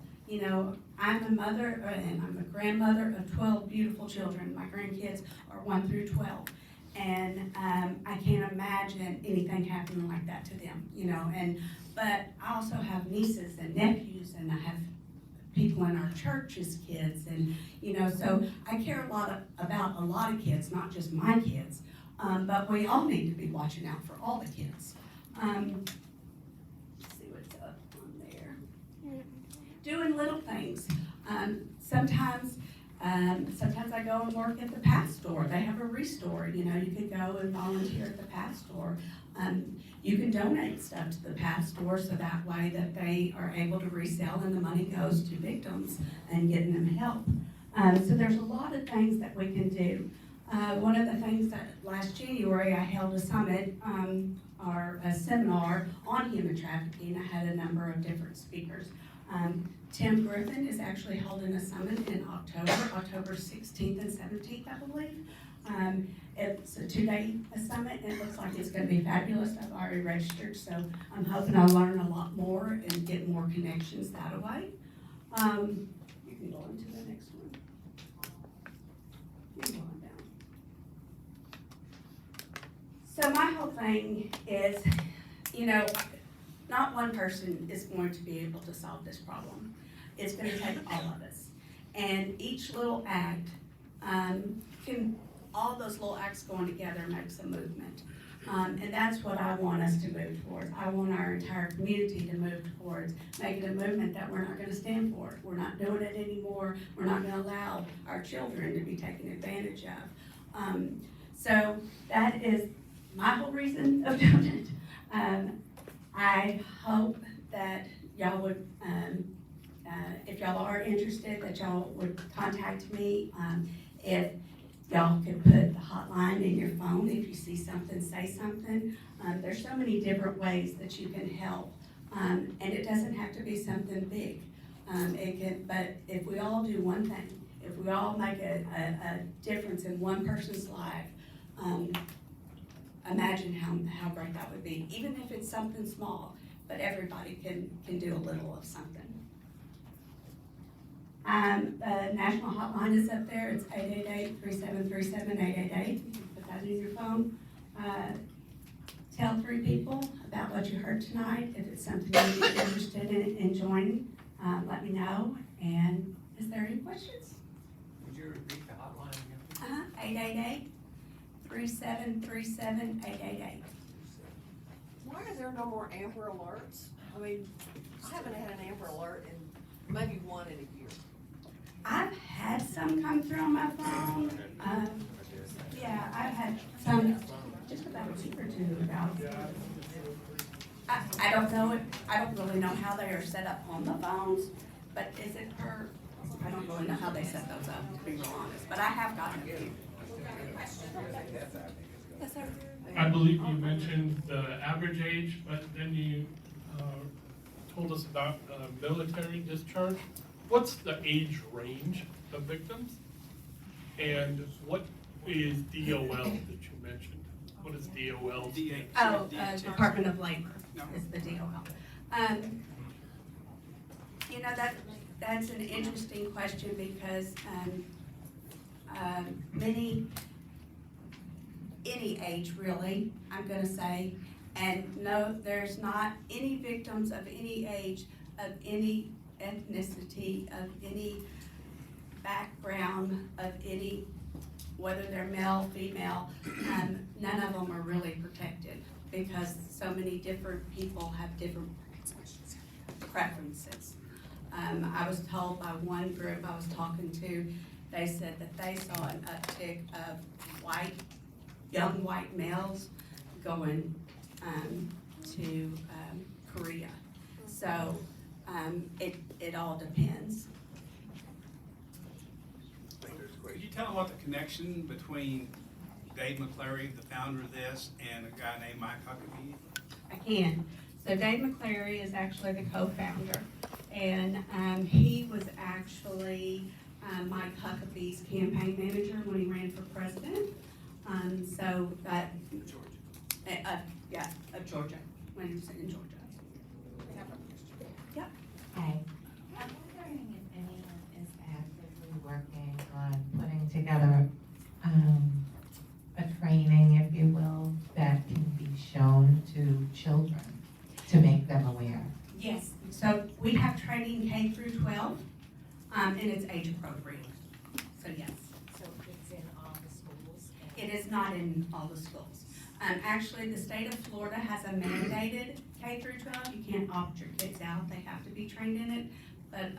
I'm a mother and I'm a grandmother of 12 beautiful children. My grandkids are 1 through 12. And I can't imagine anything happening like that to them, but I also have nieces and nephews, and I have people in our church's kids, and so I care about a lot of kids, not just my kids, but we all need to be watching out for all the kids. Let's see what's up on there. Doing little things. Sometimes I go and work at the PATH store. They have a restore. You could go and volunteer at the PATH store. You can donate stuff to the PATH store, so that way that they are able to resell and the money goes to victims and getting them help. So there's a lot of things that we can do. One of the things that last January I held a summit or a seminar on human trafficking. I had a number of different speakers. Tim Griffin is actually holding a summit in October 16th and 17th, I believe. It's a 2-day summit, and it looks like it's going to be fabulous. I've already registered, so I'm hoping I'll learn a lot more and get more connections that way. You can go into the next one. You can go on down. So my whole thing is, not one person is going to be able to solve this problem. It's going to take all of us. And each little act all those little acts going together makes a movement. And that's what I want us to move towards. I want our entire community to move towards making a movement that we're not going to stand for. We're not doing it anymore. We're not going to allow our children to be taken advantage of. So that is my whole reason of doing it. I hope that y'all would, if y'all are interested, that y'all would contact me. If y'all could put the hotline in your phone. If you see something, say something. There's so many different ways that you can help. And it doesn't have to be something big. But if we all do one thing, if we all make a difference in one person's life, imagine how great that would be. Even if it's something small, but everybody can do a little of something. The national hotline is up there. It's 888-3737-888. You can put that in your phone. Tell 3 people about what you heard tonight. If it's something you're interested in joining, let me know. And is there any questions? Would you repeat the hotline again? 888-3737-888. Why is there no more Amber alerts? I mean, I haven't had an Amber alert in Maybe one in a year. I've had some come through on my phone. Yeah, I've had some just about a week or two ago. I don't know it, I don't really know how they are set up on the phones, but is it per, I don't really know how they set those up, to be real honest, but I have gotten a few. Yes, sir. I believe you mentioned the average age, but then you told us about military discharge. What's the age range of victims? And what is DOL that you mentioned? What is DOL? Oh, Department of Labor is the DOL. You know, that's an interesting question because any age really, I'm gonna say, and no, there's not any victims of any age, of any ethnicity, of any background, of any, whether they're male, female, none of them are really protected because so many different people have different preferences. I was told by one group I was talking to, they said that they saw an uptick of young white males going to Korea. So it all depends. Could you tell them what the connection between Dave McClary, the founder of this, and a guy named Mike Huckabee? I can. So Dave McClary is actually the co-founder, and he was actually Mike Huckabee's campaign manager when he ran for president. So that, of Georgia, when he was in Georgia. Yep. Hi. I'm wondering if anyone is actively working on putting together a training, if you will, that can be shown to children to make them aware. Yes. So we have training K through 12, and it's age appropriate. So yes. So it's in all the schools? It is not in all the schools. Actually, the state of Florida has a mandated K through 12. You can't opt your kids out. They have to be trained in it, but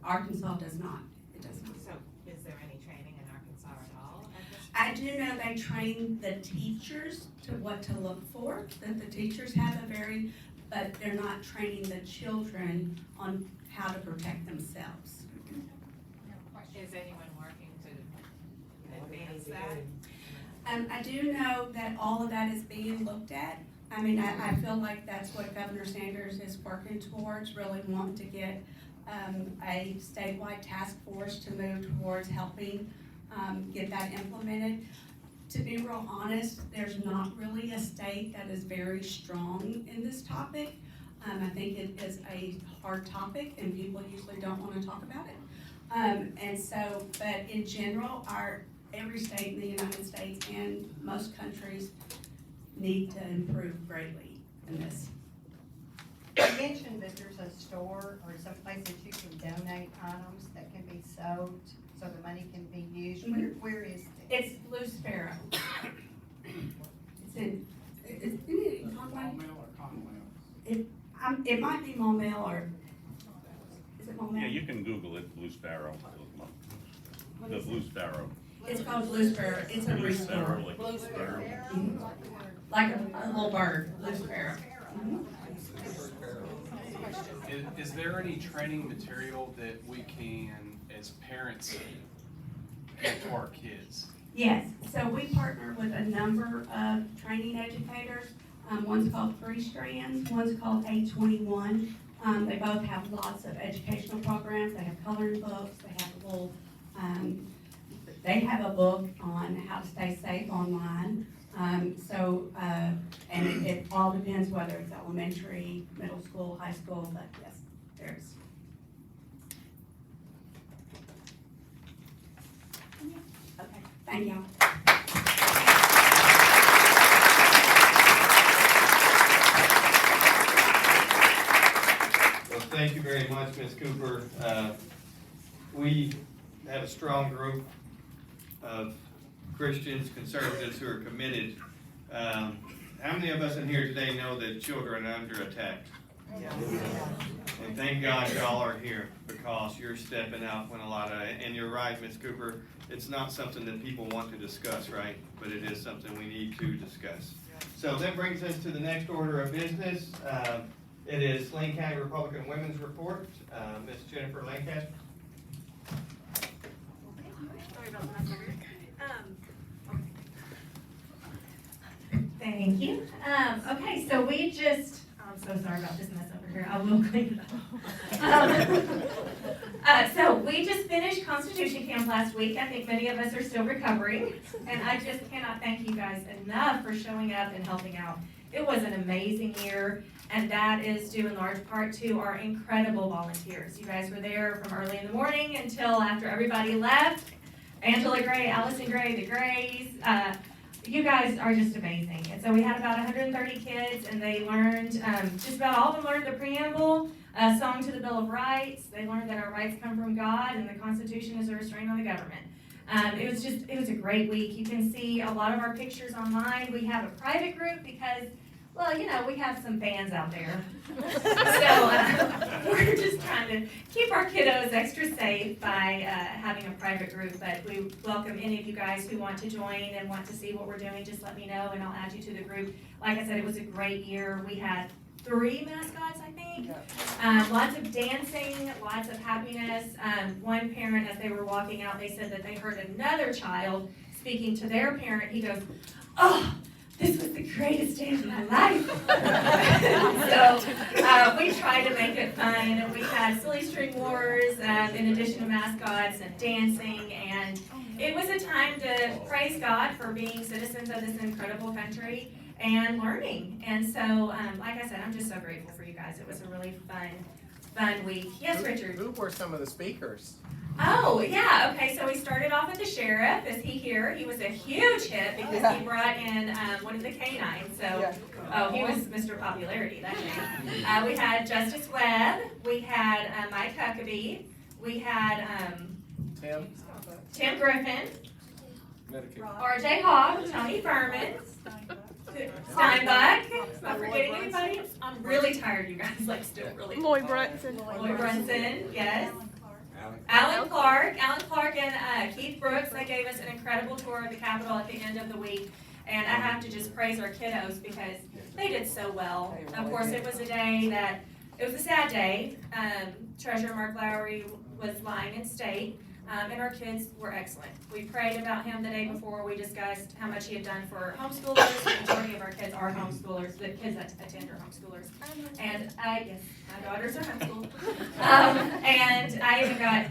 Arkansas does not. It does not. So is there any training in Arkansas at all at this? I do know they train the teachers to what to look for, that the teachers have but they're not training the children on how to protect themselves. Is anyone working to advance that? I do know that all of that is being looked at. I mean, I feel like that's what Governor Sanders is working towards, really wanting to get a statewide task force to move towards helping get that implemented. To be real honest, there's not really a state that is very strong in this topic. I think it is a hard topic and people usually don't want to talk about it. And so, but in general, every state in the United States and most countries need to improve greatly in this. You mentioned that there's a store or some place that you can donate items that can be sold so the money can be used. Where is it? It's Blue Sparrow. It's in Conway? Maumelle or Conway? It might be Maumelle or, is it Maumelle? Yeah, you can Google it, Blue Sparrow. The Blue Sparrow. It's called Blue Sparrow. It's a Blue restore. Sparrow, like Blue Sparrow. Like a little bird, Blue Sparrow. Is there any training material that we can, as parents, give to our kids? Yes, so we partner with a number of training educators. One's called Three Strands, one's called A21. They both have lots of educational programs. They have coloring books. They have a little, they have a book on how to stay safe online. And it all depends whether it's elementary, middle school, high school, but yes, there's. Okay, thank you. Well, thank you very much, Ms. Cooper. We have a strong group of Christians, conservatives who are committed. How many of us in here today know that children are under attack? And thank God y'all are here, because you're stepping up when a lot of, and you're right, Ms. Cooper, it's not something that people want to discuss, right? But it is something we need to discuss. So that brings us to the next order of business. It is Lane County Republican Women's Report. Ms. Jennifer Lancaster. Sorry about that. Thank you. Okay, so we just, I'm so sorry about this mess over here. I will clean it up. So we just finished Constitution Camp last week. I think many of us are still recovering. And I just cannot thank you guys enough for showing up and helping out. It was an amazing year. And that is due in large part to our incredible volunteers. You guys were there from early in the morning until after everybody left. Angela Gray, Allison Gray, the Grays. You guys are just amazing. And so we had about 130 kids, and they learned, just about all of them learned the preamble, song to the Bill of Rights. They learned that our rights come from God, and the Constitution is a restraint on the government. It was a great week. You can see a lot of our pictures online. We have a private group because, well, you know, we have some fans out there. So we're just trying to keep our kiddos extra safe by having a private group. But we welcome any of you guys who want to join and want to see what we're doing. Just let me know and I'll add you to the group. Like I said, it was a great year. We had 3 mascots, I think. Lots of dancing, lots of happiness. One parent, as they were walking out, they said that they heard another child speaking to their parent. He goes, "Oh, this was the greatest day of my life." So we tried to make it fun. We had silly string wars in addition to mascots and dancing. And it was a time to praise God for being citizens of this incredible country and learning. And so, like I said, I'm just so grateful for you guys. It was a really fun week. Yes, Richard? Who were some of the speakers? Oh, yeah, okay, so we started off with the sheriff. Is he here? He was a huge hit because he brought in one of the canines, so, he was Mr. Popularity that day. We had Justice Webb, we had Mike Huckabee, we had Tim Griffin, RJ Hogg, Tony Furman, Steinbuck. Am I forgetting anybody? I'm really tired, you guys, like still really. Lloyd Brunson. Lloyd Brunson, yes. Alan Clark and Keith Brooks, they gave us an incredible tour of the Capitol at the end of the week. And I have to just praise our kiddos because they did so well. Of course, it was a sad day. Treasurer Mark Lowry was lying in state, and our kids were excellent. We prayed about him the day before. We discussed how much he had done for homeschoolers. The majority of our kids are homeschoolers. The kids that attend are homeschoolers. And yes, my daughters are homeschooled. And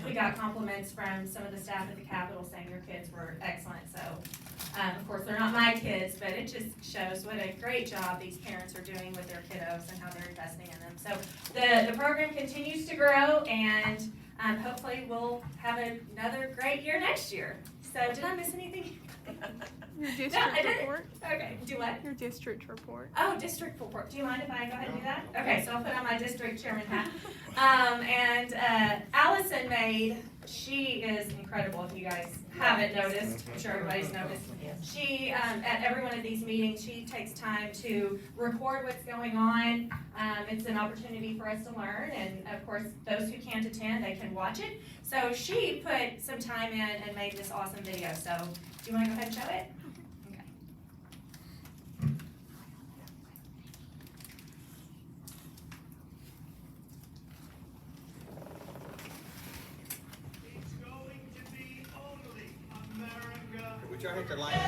we got compliments from some of the staff at the Capitol saying your kids were excellent. So, of course, they're not my kids, but it just shows what a great job these parents are doing with their kiddos and how they're investing in them. So the program continues to grow, and hopefully we'll have another great year next year. So did I miss anything? Your district No, I didn't. report. Okay, do what? Your district report. Oh, district report. Do you mind if I go ahead and do that? Okay, so I'll put on my district chairman hat. Allison she is incredible if you guys haven't noticed. I'm sure everybody's noticed. She, at every one of these meetings, she takes time to record what's going on. It's an opportunity for us to learn, and of course, those who can't attend, they can watch it. So she put some time in and made this awesome video. So do you want to go ahead and show it? Okay. Would y'all hit the light?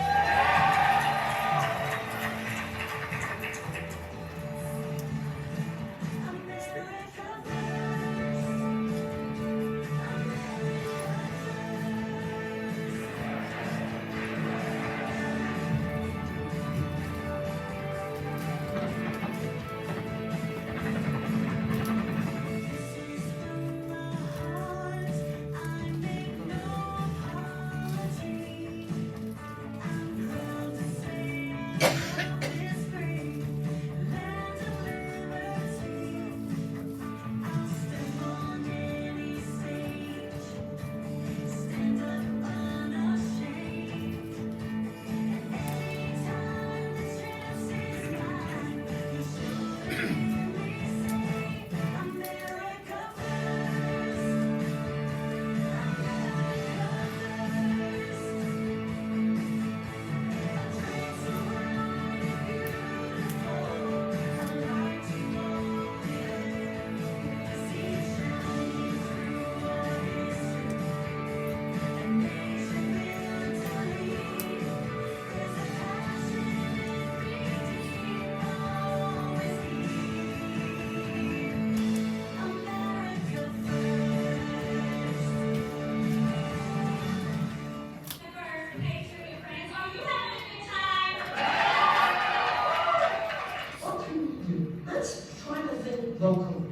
locally,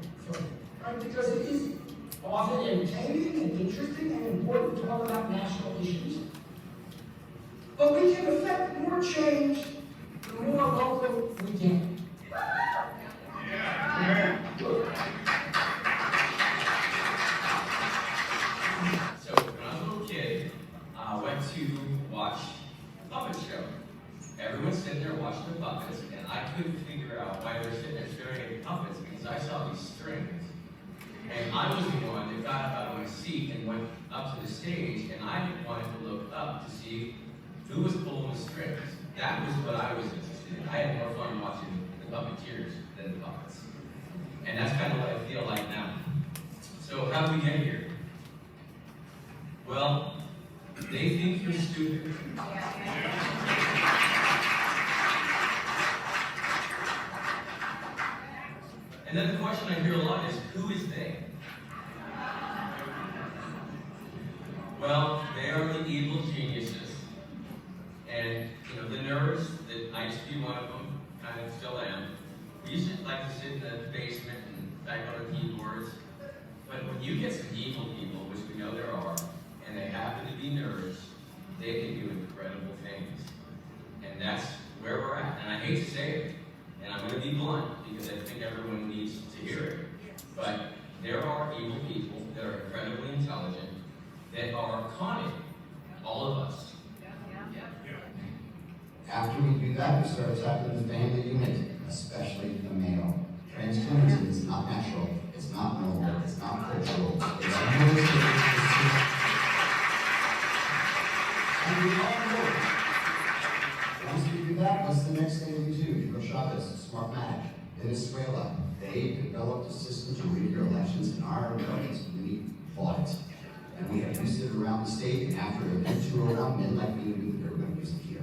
right? Because it is often entertaining and interesting and important to talk about national issues. But we can affect more change the more local we get. So when I was a little kid, I went to watch a puppet show. Everyone's sitting there watching the puppets, and I couldn't figure out why they were sitting there staring at the puppets because I saw these strings. And I was the one that got up out of my seat and went up to the stage, and I wanted to look up to see who was pulling the strings. That was what I was interested in. I had more fun watching the puppeteers than the puppets. And that's kind of what I feel like now. So how did we get here? Well, they think you're stupid. And then the question I hear a lot is, who is they? Well, they are the evil geniuses. And, you know, the nerds, that I used to be one of them, kind of still am. We used to like to sit in the basement and type on our keyboards. But when you get some evil people, which we know there are, and they happen to be nerds, they can do incredible things. And that's where we're at. And I hate to say it, and I'm going to be blunt, because I think everyone needs to hear it. But there are evil people that are incredibly intelligent, that are conning all of us. After we do that, we start attacking the family unit, especially the male. Transgenderism is not natural, it's not normal, it's not cultural, it's a military decision. And we all know it. Once we do that, what's the next thing we do? Hugo Chavez, Smartmatic, Venezuela, they developed a system to rig your elections, and our Americans really fought it. And we have used it around the state, and after Event 201, men like me knew they were going to use it here.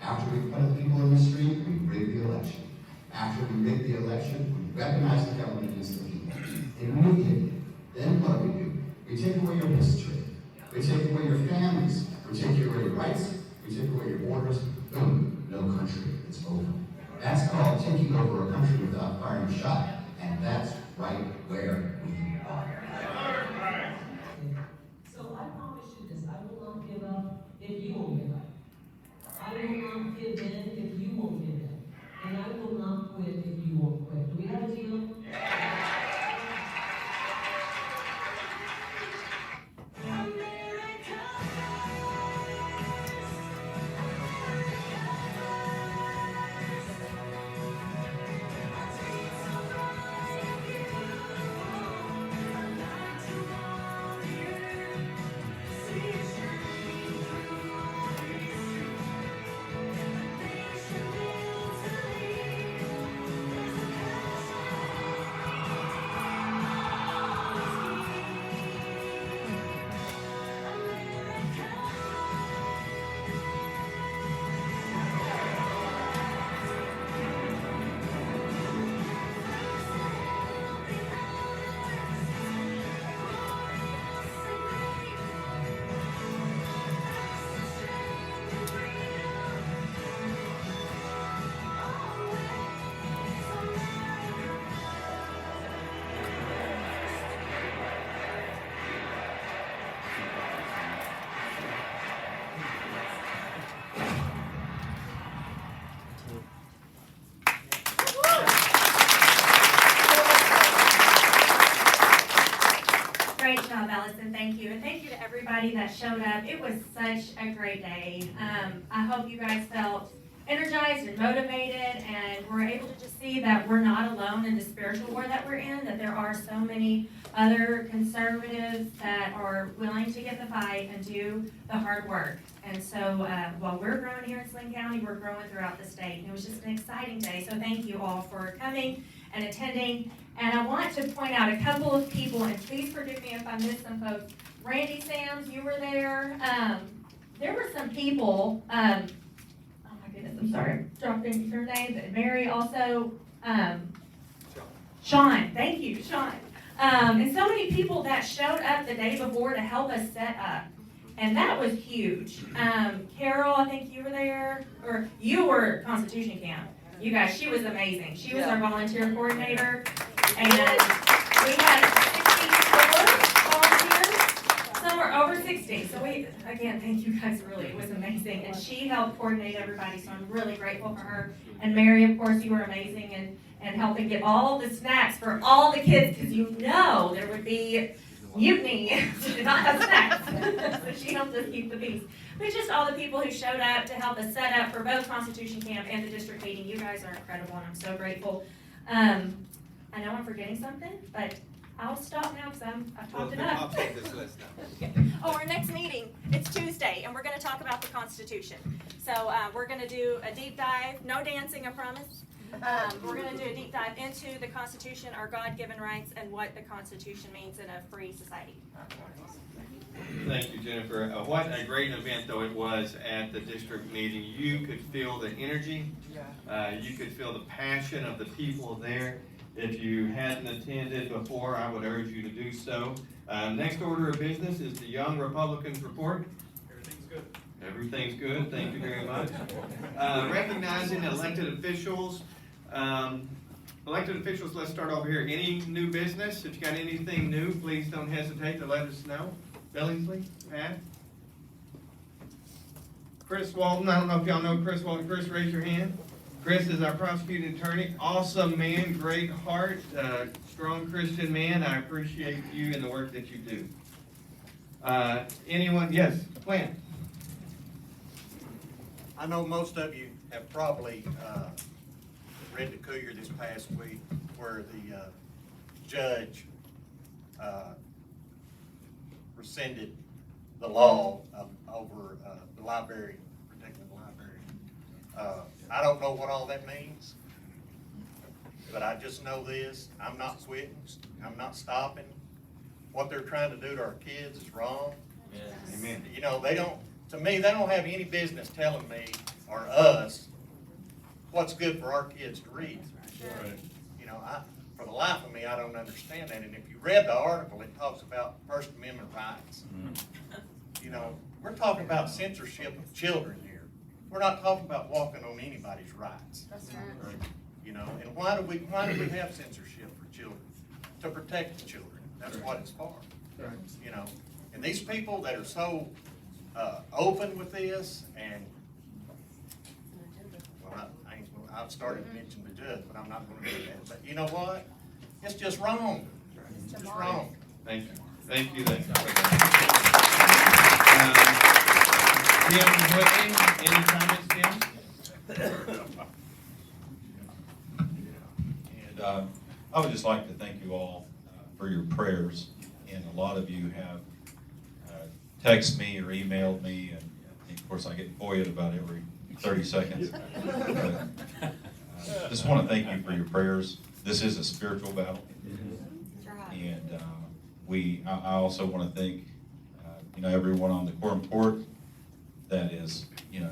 After we put people in the street, we rig the election. After we rig the election, we recognize the government against the people. Immediately, then what do? We take away your history. We take away your families. We take away your rights. We take away your borders. Boom, no country. It's over. That's called taking over a country without firing a shot. And that's right where we are. So I promise you this, I will not give up if you won't give up. I will not give in if you won't give in. And I will not quit if you won't quit. Do we have a deal? Great job, Allison. Thank you. And thank you to everybody that showed up. It was such a great day. I hope you guys felt energized and motivated and were able to just see that we're not alone in the spiritual war that we're in, that there are so many other conservatives that are willing to get the fight and do the hard work. And so while we're growing here in Sling County, we're growing throughout the state. And it was just an exciting day. So thank you all for coming and attending. And I want to point out a couple of people, and please forgive me if I missed some folks. Randy Sams, you were there. There were some people, oh my goodness, I'm sorry, dropped in your name, but Mary also, Sean, thank you, Sean. And so many people that showed up the day before to help us set up. And that was huge. Carol, I think you were there, or you were Constitution Camp. You guys, she was amazing. She was our volunteer coordinator. And we had 64 volunteers. Some were over 60. So again, thank you guys, really, it was amazing. And she helped coordinate everybody, so I'm really grateful for her. And Mary, of course, you were amazing and helping get all the snacks for all the kids, because you know there would be mutiny if we did not have snacks. So she helped us keep the peace. But just all the people who showed up to help us set up for both Constitution Camp and the district meeting, you guys are incredible, and I'm so grateful. I know I'm forgetting something, but I'll stop now because I've talked enough. Oh, our next meeting, it's Tuesday, and we're going to talk about the Constitution. So we're going to do a deep dive, no dancing, I promise. We're going to do a deep dive into the Constitution, our God-given rights, and what the Constitution means in a free society. Thank you, Jennifer. What a great event, though, it was at the district meeting. You could feel the energy. You could feel the passion of the people there. If you hadn't attended before, I would urge you to do so. Next order of business is the Young Republicans report. Everything's good. Everything's good. Thank you very much. Recognizing elected officials. Elected officials, let's start over here. Any new business? If you got anything new, please don't hesitate to let us know. Billingsley, Pat? Chris Walton, I don't know if y'all know Chris Walton. Chris, raise your hand. Chris is our prosecuting attorney. Awesome man, great heart, strong Christian man. I appreciate you and the work that you do. Anyone? Yes, Clint. I know most of you have probably read the Cougar this past week where the judge rescinded the law over the library, protecting the library. I don't know what all that means, but I just know this: I'm not quitting, I'm not stopping. What they're trying to do to our kids is wrong. Yes. Amen. You know, to me, they don't have any business telling me or us what's good for our kids to read. Right. You know, for the life of me, I don't understand that. And if you read the article, it talks about First Amendment rights. You know, we're talking about censorship of children here. We're not talking about walking on anybody's rights. That's right. You know, and why do we have censorship for children? To protect the children. That's what it's for. Right. You know, and these people that are so open with this, and well, I've started to mention the judge, but I'm not going to do that. But you know what? It's just wrong. It's just wrong. Thank you. Thank you. Tim Whitley, any comments, Tim? And I would just like to thank you all for your prayers. And a lot of you have texted me or emailed me, and of course I get FOIA'd about every 30 seconds. But, just want to thank you for your prayers. This is a spiritual battle. And I also want to thank everyone on the quorum court that is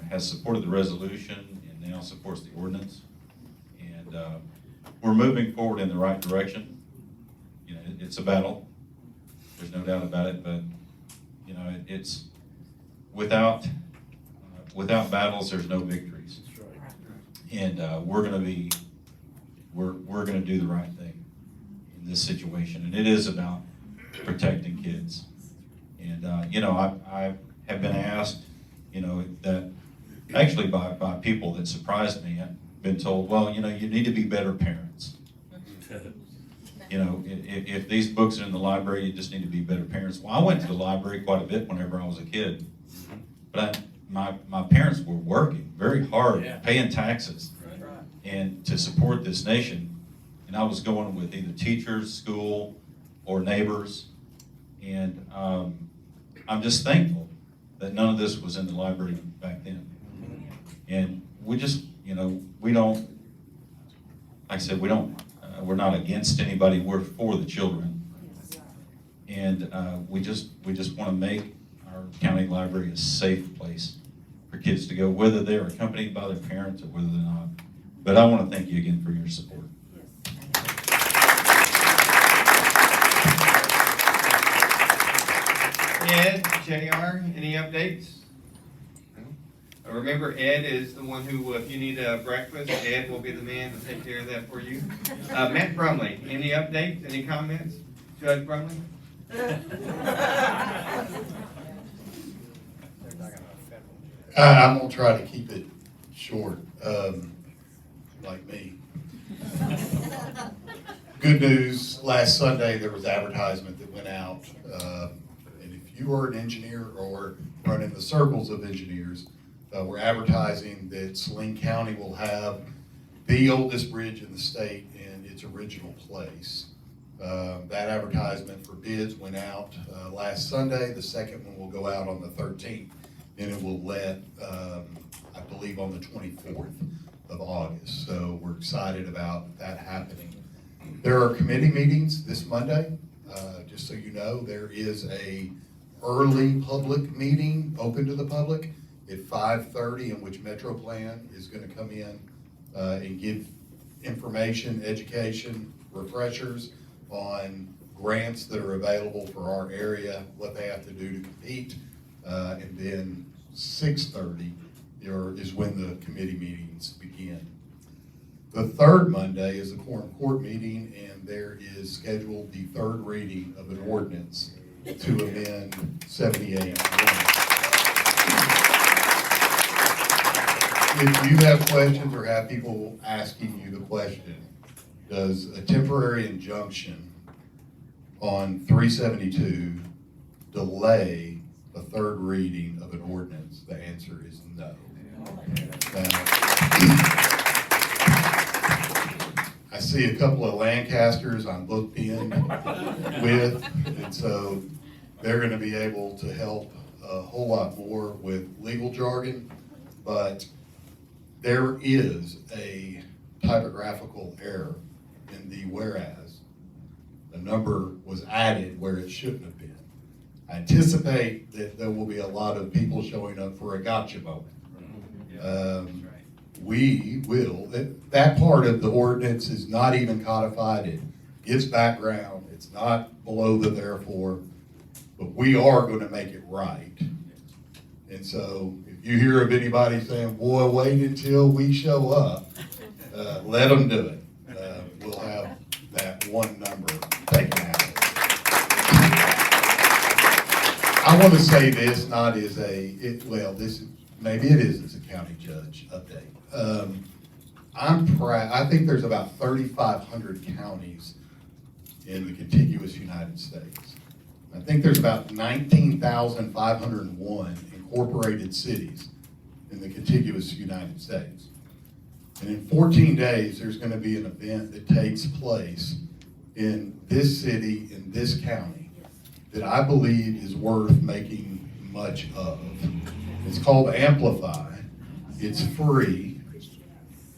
has supported the resolution and now supports the ordinance. And we're moving forward in the right direction. It's a battle. There's no doubt about it. But it's without battles, there's no victories. And we're going to do the right thing in this situation, and it is about protecting kids. And I have been asked, that actually by people that surprised me. I've been told, well, you need to be better parents. If these books are in the library, you just need to be better parents. Well, I went to the library quite a bit whenever I was a kid, but my parents were working very hard, paying taxes, and to support this nation. And I was going with either teachers, school, or neighbors. And I'm just thankful that none of this was in the library back then. And we just, we don't, like I said, we're not against anybody. We're for the children. And we just want to make our county library a safe place for kids to go, whether they're accompanied by their parents or whether they're not. But I want to thank you again for your support. Ed, JR, any updates? Remember, Ed is the one who, if you need breakfast, Ed will be the man to take care of that for you. Matt Brumley, any updates, any comments? Judge Brumley? I'm gonna try to keep it short, like me. Good news, last Sunday, there was advertisement that went out, and if you are an engineer or run in the circles of engineers, we're advertising that Saline County will have the oldest bridge in the state in its original place. That advertisement for bids went out last Sunday. The second one will go out on the 13th, and it will let, I believe, on the 24th of August. So we're excited about that happening. There are committee meetings this Monday. Just so you know, there is a early public meeting open to the public at 5:30 in which MetroPlan is going to come in and give information, education, refreshers on grants that are available for our area, what they have to do to compete, and then 6:30 is when the committee meetings begin. The third Monday is a quorum court meeting, and there is scheduled the third reading of an ordinance to amend 78. If you have questions or have people asking you the question, does a temporary injunction on 372 delay a third reading of an ordinance? The answer is no. I see a couple of Lancasters I'm booked in with, and so they're going to be able to help a whole lot more with legal jargon, but there is a typographical error in the whereas. The number was added where it shouldn't have been. I anticipate that there will be a lot of people showing up for a gotcha moment. We will, that part of the ordinance is not even codified. It gives background. It's not below the therefore, but we are going to make it right. And so if you hear of anybody saying, boy, wait until we show up, let them do it. We'll have that one number taken out. I want to say this, not as maybe it is as a county judge update. I'm proud. I think there's about 3,500 counties in the contiguous United States. I think there's about 19,501 incorporated cities in the contiguous United States. And in 14 days, there's going to be an event that takes place in this city, in this county, that I believe is worth making much of. It's called Amplify. It's free.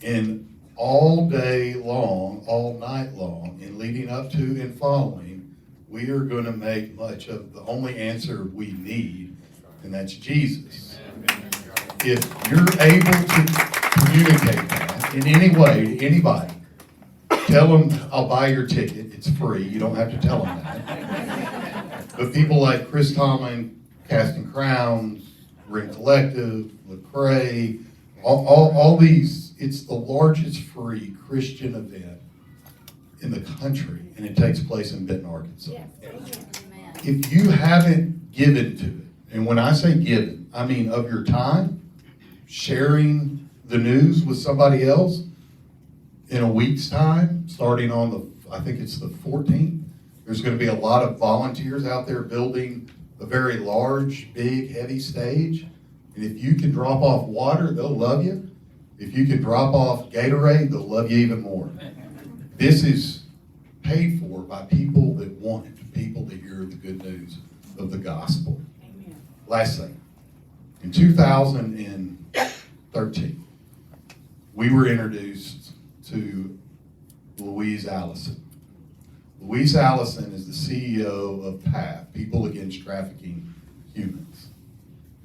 And all day long, all night long, and leading up to and following, we are going to make much of the only answer we need, and that's Jesus. If you're able to communicate that in any way to anybody, tell them, I'll buy your ticket. It's free. You don't have to tell them that. But people like Chris Tomlin, Casting Crowns, Ring Collective, Lecrae, all these, it's the largest free Christian event in the country, and it takes place in Benton, Arkansas. Yes. If you haven't given to it, and when I say given, I mean of your time, sharing the news with somebody else in a week's time, starting on I think it's the 14th, there's going to be a lot of volunteers out there building a very large, big, heavy stage. And if you can drop off water, they'll love you. If you can drop off Gatorade, they'll love you even more. This is paid for by people that want it, people that hear the good news of the gospel. Amen. Last thing, in 2013, we were introduced to Louise Allison. Louise Allison is the CEO of PATH, People Against Trafficking Humans.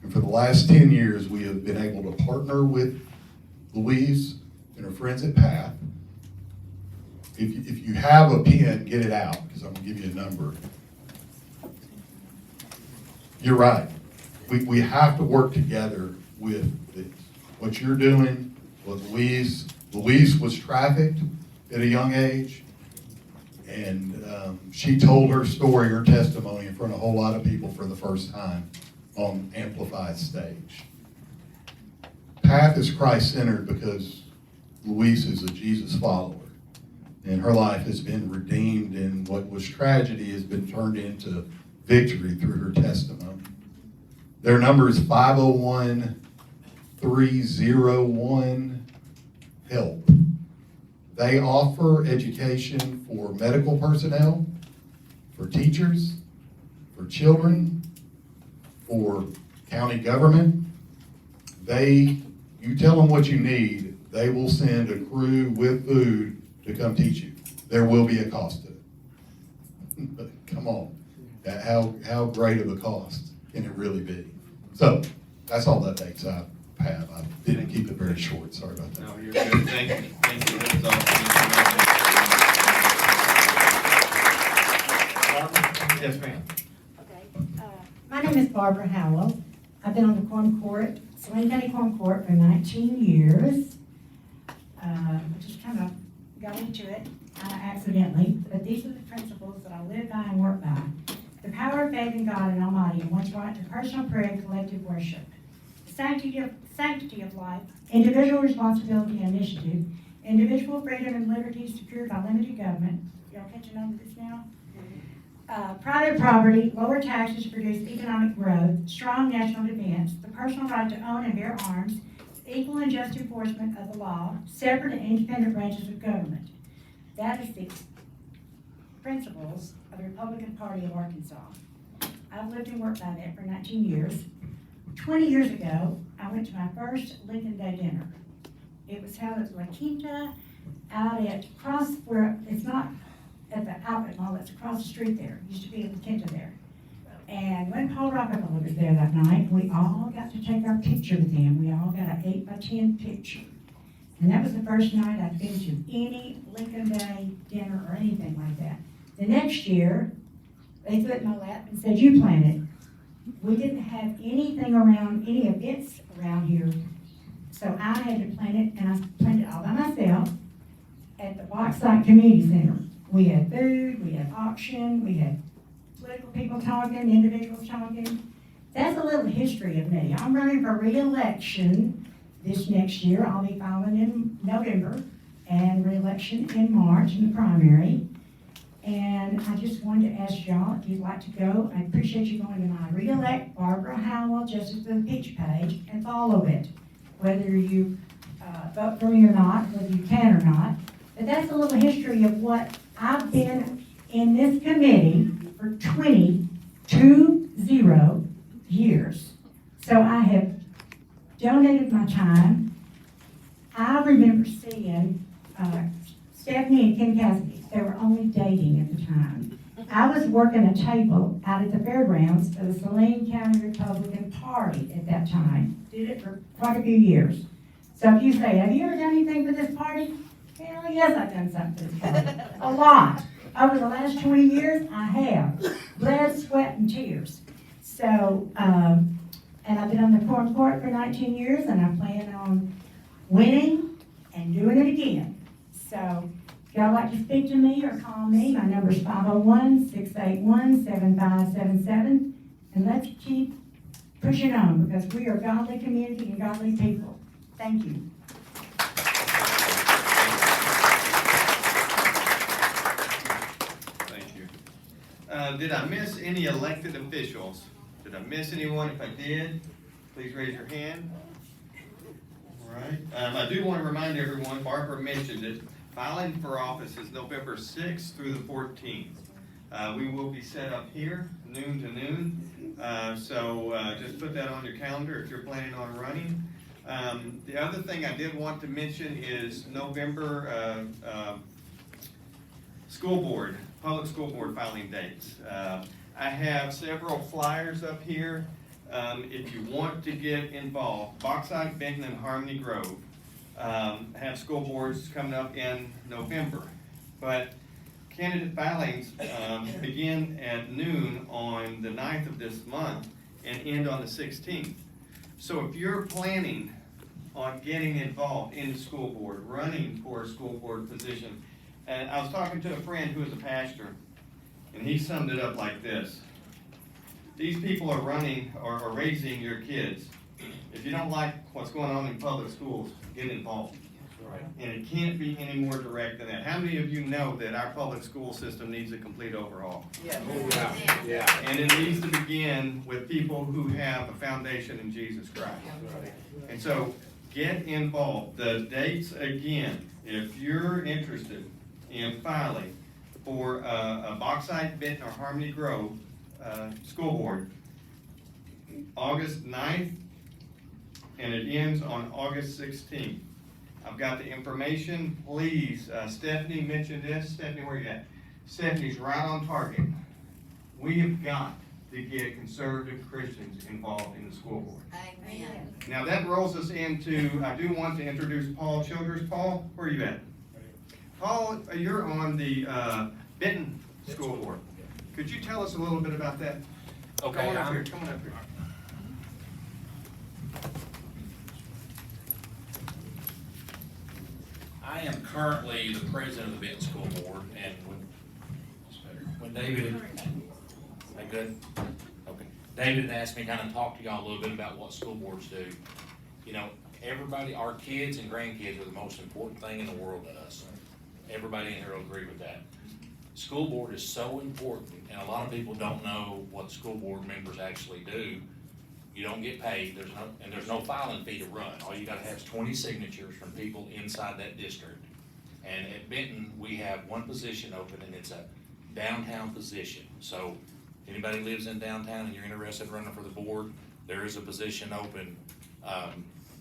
And for the last 10 years, we have been able to partner with Louise and her friends at PATH. If you have a pen, get it out, because I'm going to give you a number. You're right. We have to work together with this. what you're doing, what Louise was trafficked at a young age, and she told her story, her testimony in front of a whole lot of people for the first time on amplified stage. Path is Christ-centered because Louise is a Jesus follower, and her life has been redeemed, and what was tragedy has been turned into victory through her testimony. Their number is 501-301-HELP. They offer education for medical personnel, for teachers, for children, for county government. You tell them what you need, they will send a crew with food to come teach you. There will be a cost to it. But come on, how great of a cost can it really be? So that's all the updates I have. I didn't keep it very short. Sorry about that. No, you're good. Thank you. Thank you. That was all. Yes, ma'am. My name is Barbara Howell. I've been on the Quorum Court, Saline County Quorum Court for 19 years. I just kind of got into it accidentally, but these are the principles that I live by and work by. The power of faith in God and Almighty and one's right to personal prayer and collective worship. The sanctity of life, individual responsibility and initiative, individual freedom and liberty secured by limited government. Y'all catching on to this now? Private property, lower taxes produce economic growth, strong national defense, the personal right to own and bear arms, equal and just enforcement of the law, separate and independent branches of government. That is the principles of the Republican Party of Arkansas. I've lived and worked by that for 19 years. 20 years ago, I went to my first Lincoln Day dinner. It was held at La Quinta out at where it's not at the outlet mall, it's across the street there. It used to be at La Quinta there. And when Paul Rockefeller was there that night, we all got to take our picture with him. We all got an 8x10 picture. And that was the first night I'd been to any Lincoln Day dinner or anything like that. The next year, they threw it in my lap and said, "You plan it." We didn't have anything around, any events around here. So I had to plan it, and I planned it all by myself at the Bauxite Community Center. We had food, we had auction, we had political people talking, individuals talking. That's a little history of me. I'm running for re-election this next year. I'll be filing in November and re-election in March in the primary. And I just wanted to ask y'all if you'd like to go. I appreciate you going to my re-elect Barbara Howell Justice for the Peach page and follow it, whether you vote for me or not, whether you can or not. But that's a little history of what I've been in this committee for 20 years. So I have donated my time. I remember seeing Stephanie and Ken Cassidy. They were only dating at the time. I was working a table out at the fairgrounds for the Saline County Republican Party at that time. Did it for quite a few years. So if you say, "Have you ever done anything for this party?" Hell yes, I've done something for this party. A lot. Over the last 20 years, I have. Blood, sweat, and tears. So, and I've been on the Quorum Court for 19 years, and I plan on winning and doing it again. So, if y'all like to speak to me or call me, my number is 501-681-7577. And let's keep pushing on because we are a godly community and godly people. Thank you. Thank you. Did I miss any elected officials? Did I miss anyone? If I did, please raise your hand. All right. I do want to remind everyone, Barbara mentioned it, filing for office is November 6th through the 14th. We will be set up here, noon to noon. So just put that on your calendar if you're planning on running. The other thing I did want to mention is November public school board filing dates. I have several flyers up here. If you want to get involved, Bauxite, Benton, and Harmony Grove have school boards coming up in November. But candidate filings begin at noon on the 9th of this month and end on the 16th. So if you're planning on getting involved in the school board, running for a school board position. And I was talking to a friend who is a pastor, and he summed it up like this. These people are running or raising your kids. If you don't like what's going on in public schools, get involved. And it can't be any more direct than that. How many of you know that our public school system needs a complete overhaul? Yeah. And it needs to begin with people who have a foundation in Jesus Christ. And so, get involved. The dates again, if you're interested in filing for a Bauxite, Benton, or Harmony Grove school board, August 9th, and it ends on August 16th. I've got the information. Please, Stephanie mentioned this. Stephanie, where you at? Stephanie's right on target. We have got to get conservative Christians involved in the school board. Amen. Now that rolls us into, I do want to introduce Paul Childers. Paul, where are you at? Paul, you're on the Benton School Board. Could you tell us a little bit about that? Okay, Come on up here, come on up here. I am currently the president of the Benton School Board, and when David, that good? Okay. David had asked me to kind of talk to y'all a little bit about what school boards do. You know, everybody, our kids and grandkids are the most important thing in the world to us. Everybody in here will agree with that. School board is so important, and a lot of people don't know what school board members actually do. You don't get paid, there's no filing fee to run. All you gotta have is 20 signatures from people inside that district. And at Benton, we have one position open, and it's a downtown position. So anybody lives in downtown and you're interested in running for the board, there is a position open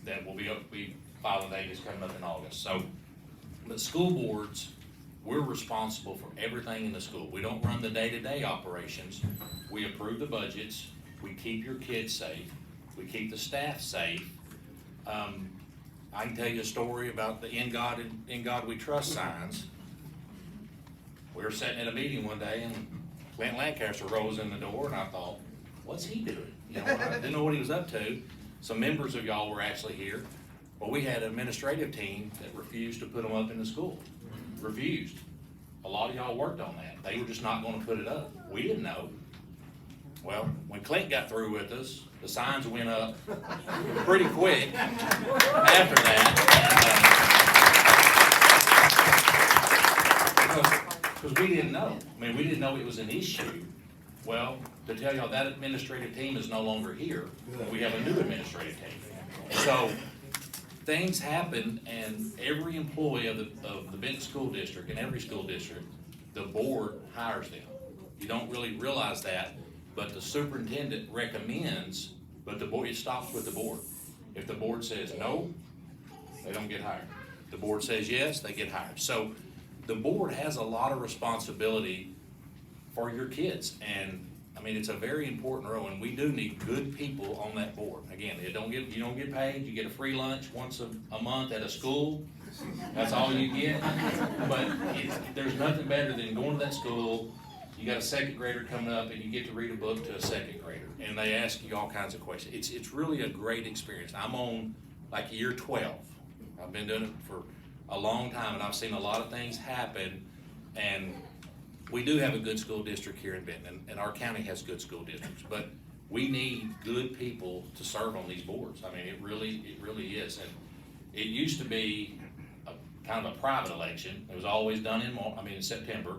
that will be filing date is coming up in August. So, but school boards, we're responsible for everything in the school. We don't run the day-to-day operations. We approve the budgets. We keep your kids safe. We keep the staff safe. I can tell you a story about the In God We Trust signs. We were sitting at a meeting one day, and Clint Lancaster rolls in the door, and I thought, what's he doing? You know, I didn't know what he was up to. Some members of y'all were actually here. Well, we had an administrative team that refused to put them up in the school. Refused. A lot of y'all worked on that. They were just not gonna put it up. We didn't know. Well, when Clint got through with us, the signs went up pretty quick after that. Because we didn't know. I mean, we didn't know it was an issue. Well, to tell y'all, that administrative team is no longer here. We have a new administrative team. So things happen, and every employee of the Benton School District, and every school district, the board hires them. You don't really realize that, but the superintendent recommends, but the board, it stops with the board. If the board says no, they don't get hired. The board says yes, they get hired. So the board has a lot of responsibility for your kids, and I mean, it's a very important role, and we do need good people on that board. Again, you don't get paid, you get a free lunch once a month at a school. That's all you get. But there's nothing better than going to that school. You got a second grader coming up, and you get to read a book to a second grader, and they ask you all kinds of questions. It's really a great experience. I'm on like year 12. I've been doing it for a long time, and I've seen a lot of things happen, and we do have a good school district here in Benton, and our county has good school districts, but we need good people to serve on these boards. I mean, it really is. And it used to be kind of a private election. It was always done in September,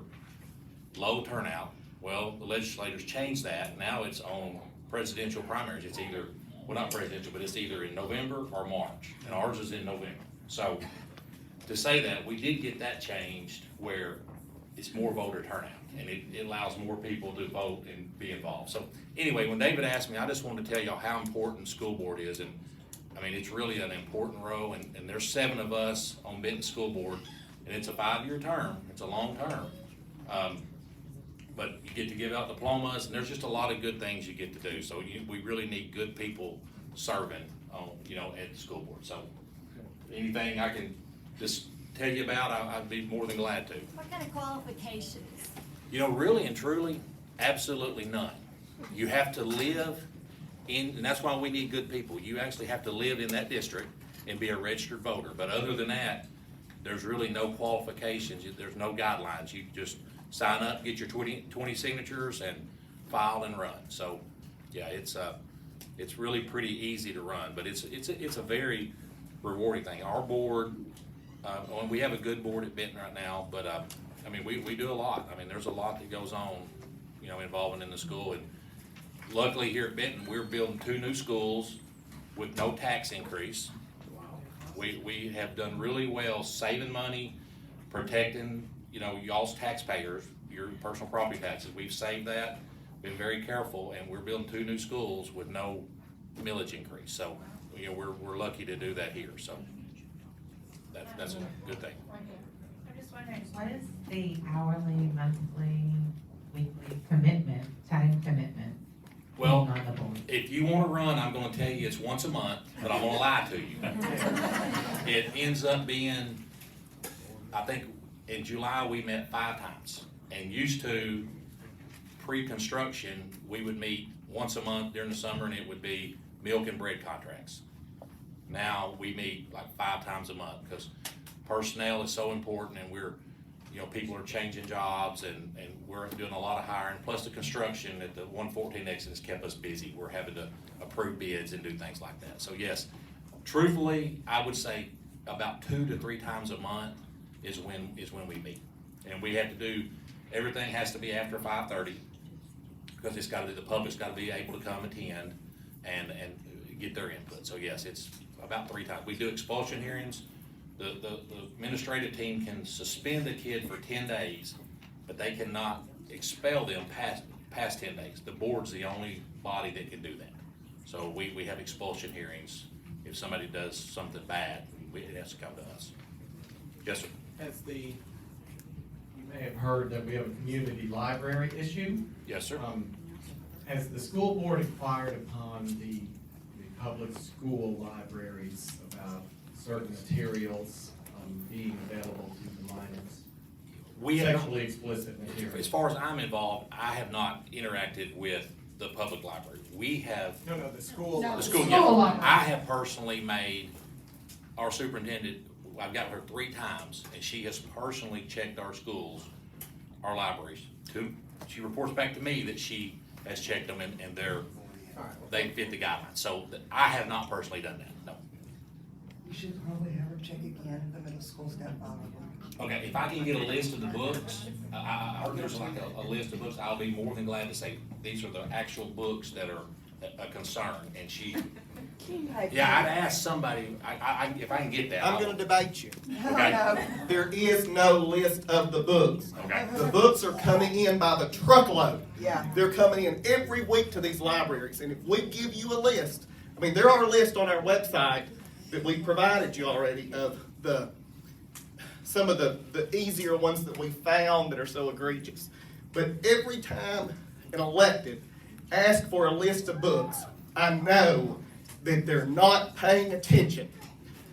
low turnout. Well, the legislators changed that. Now it's on presidential primaries. It's either, well, not presidential, but it's either in November or March, and ours is in November. So to say that, we did get that changed where it's more voter turnout, and it allows more people to vote and be involved. So anyway, when David asked me, I just wanted to tell y'all how important school board is, and I mean, it's really an important role, and there's 7 of us on Benton School Board, and it's a 5-year term. It's a long term. But you get to give out diplomas, and there's just a lot of good things you get to do. So we really need good people serving at the school board. So anything I can just tell you about, I'd be more than glad to. What kind of qualifications? Really and truly, absolutely none. You have to live in, and that's why we need good people. You actually have to live in that district. and be a registered voter. But other than that, there's really no qualifications, there's no guidelines. You just sign up, get your 20 signatures and file and run. So, yeah, it's really pretty easy to run, but it's a very rewarding thing. Our board, we have a good board at Benton right now, but, I mean, we do a lot. I mean, there's a lot that goes on, you know, involving in the school. And luckily here at Benton, we're building 2 new schools with no tax increase. We have done really well saving money, protecting, you know, y'all's taxpayers, your personal property taxes. We've saved that, been very careful, and we're building 2 new schools with no millage increase. So, you know, we're lucky to do that here, so that's a good thing. I'm just wondering, what is the hourly, monthly, weekly commitment, time commitment? Well, on the board? if you wanna run, I'm gonna tell you it's once a month, but I'm gonna lie to you. It ends up being, I think in July, we met 5 times. And used to, pre-construction, we would meet once a month during the summer, and it would be milk and bread contracts. Now, we meet like 5 times a month, because personnel is so important, and people are changing jobs, and we're doing a lot of hiring, plus the construction at the 114 exit has kept us busy. We're having to approve bids and do things like that. So yes, truthfully, I would say about 2 to 3 times a month is when we meet. And we have to do, everything has to be after 5:30, because the public's gotta be able to come attend and get their input. So yes, it's about 3 times. We do expulsion hearings. The administrative team can suspend a kid for 10 days, but they cannot expel them past 10 days. The board's the only body that can do that. So we have expulsion hearings. If somebody does something bad, it has to come to us. Yes, sir. You may have heard that we have a community library issue. Yes, sir. Has the school board inquired upon the public school libraries about certain materials being available to the minors? Sexually explicit material. As far as I'm involved, I have not interacted with the public library. We have. No, the school. The school, yeah. I have personally made our superintendent, I've got her 3 times, and she has personally checked our schools, our libraries. She reports back to me that she has checked them, and they fit the guidelines. So I have not personally done that, no. You should probably have her check again, the middle school's got 5 of them. Okay, if I can get a list of the books, I heard there's like a list of books, I'll be more than glad to say, these are the actual books that are a concern, and she, yeah, I'd ask somebody, if I can get that. I'm gonna debate you. Okay. There is no list of the books. Okay. The books are coming in by the truckload. Yeah. They're coming in every week to these libraries, and if we give you a list, I mean, there are lists on our website that we provided you already of some of the easier ones that we found that are so egregious. But every time an elected asks for a list of books, I know that they're not paying attention,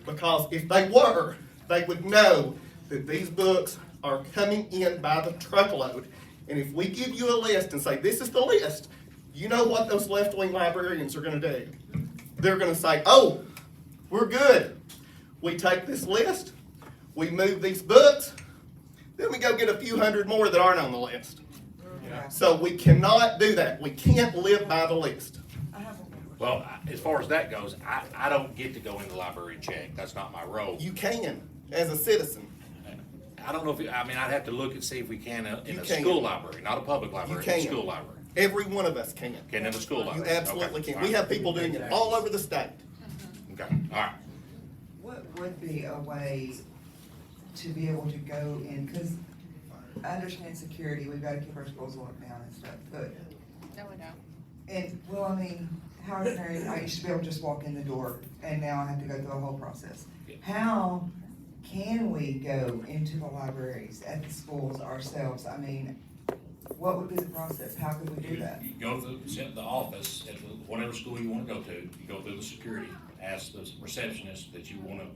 because if they were, they would know that these books are coming in by the truckload. And if we give you a list and say, this is the list, you know what those left-wing librarians are gonna do? They're gonna say, oh, we're good. We take this list, we move these books, then we go get a few hundred more that aren't on the list. So we cannot do that. We can't live by the list. Well, as far as that goes, I don't get to go in the library and check. That's not my role. You can, as a citizen. I don't know if, I'd have to look and see if we can in a school library, not a public library, in a school library. Every one of us can. Can in the school library? You absolutely can. We have people doing it all over the state. Okay, all right. What would be a way to be able to go in, because I understand security, we've got to keep our schools locked down and stuff, but. No, we don't. And, well, I mean, how as a parent, I used to be able to just walk in the door, and now I have to go through a whole process. How can we go into the libraries at the schools ourselves? I mean, what would be the process? How could we do that? You go to the office at whatever school you want to go to, you go through the security, ask the receptionist that you want to.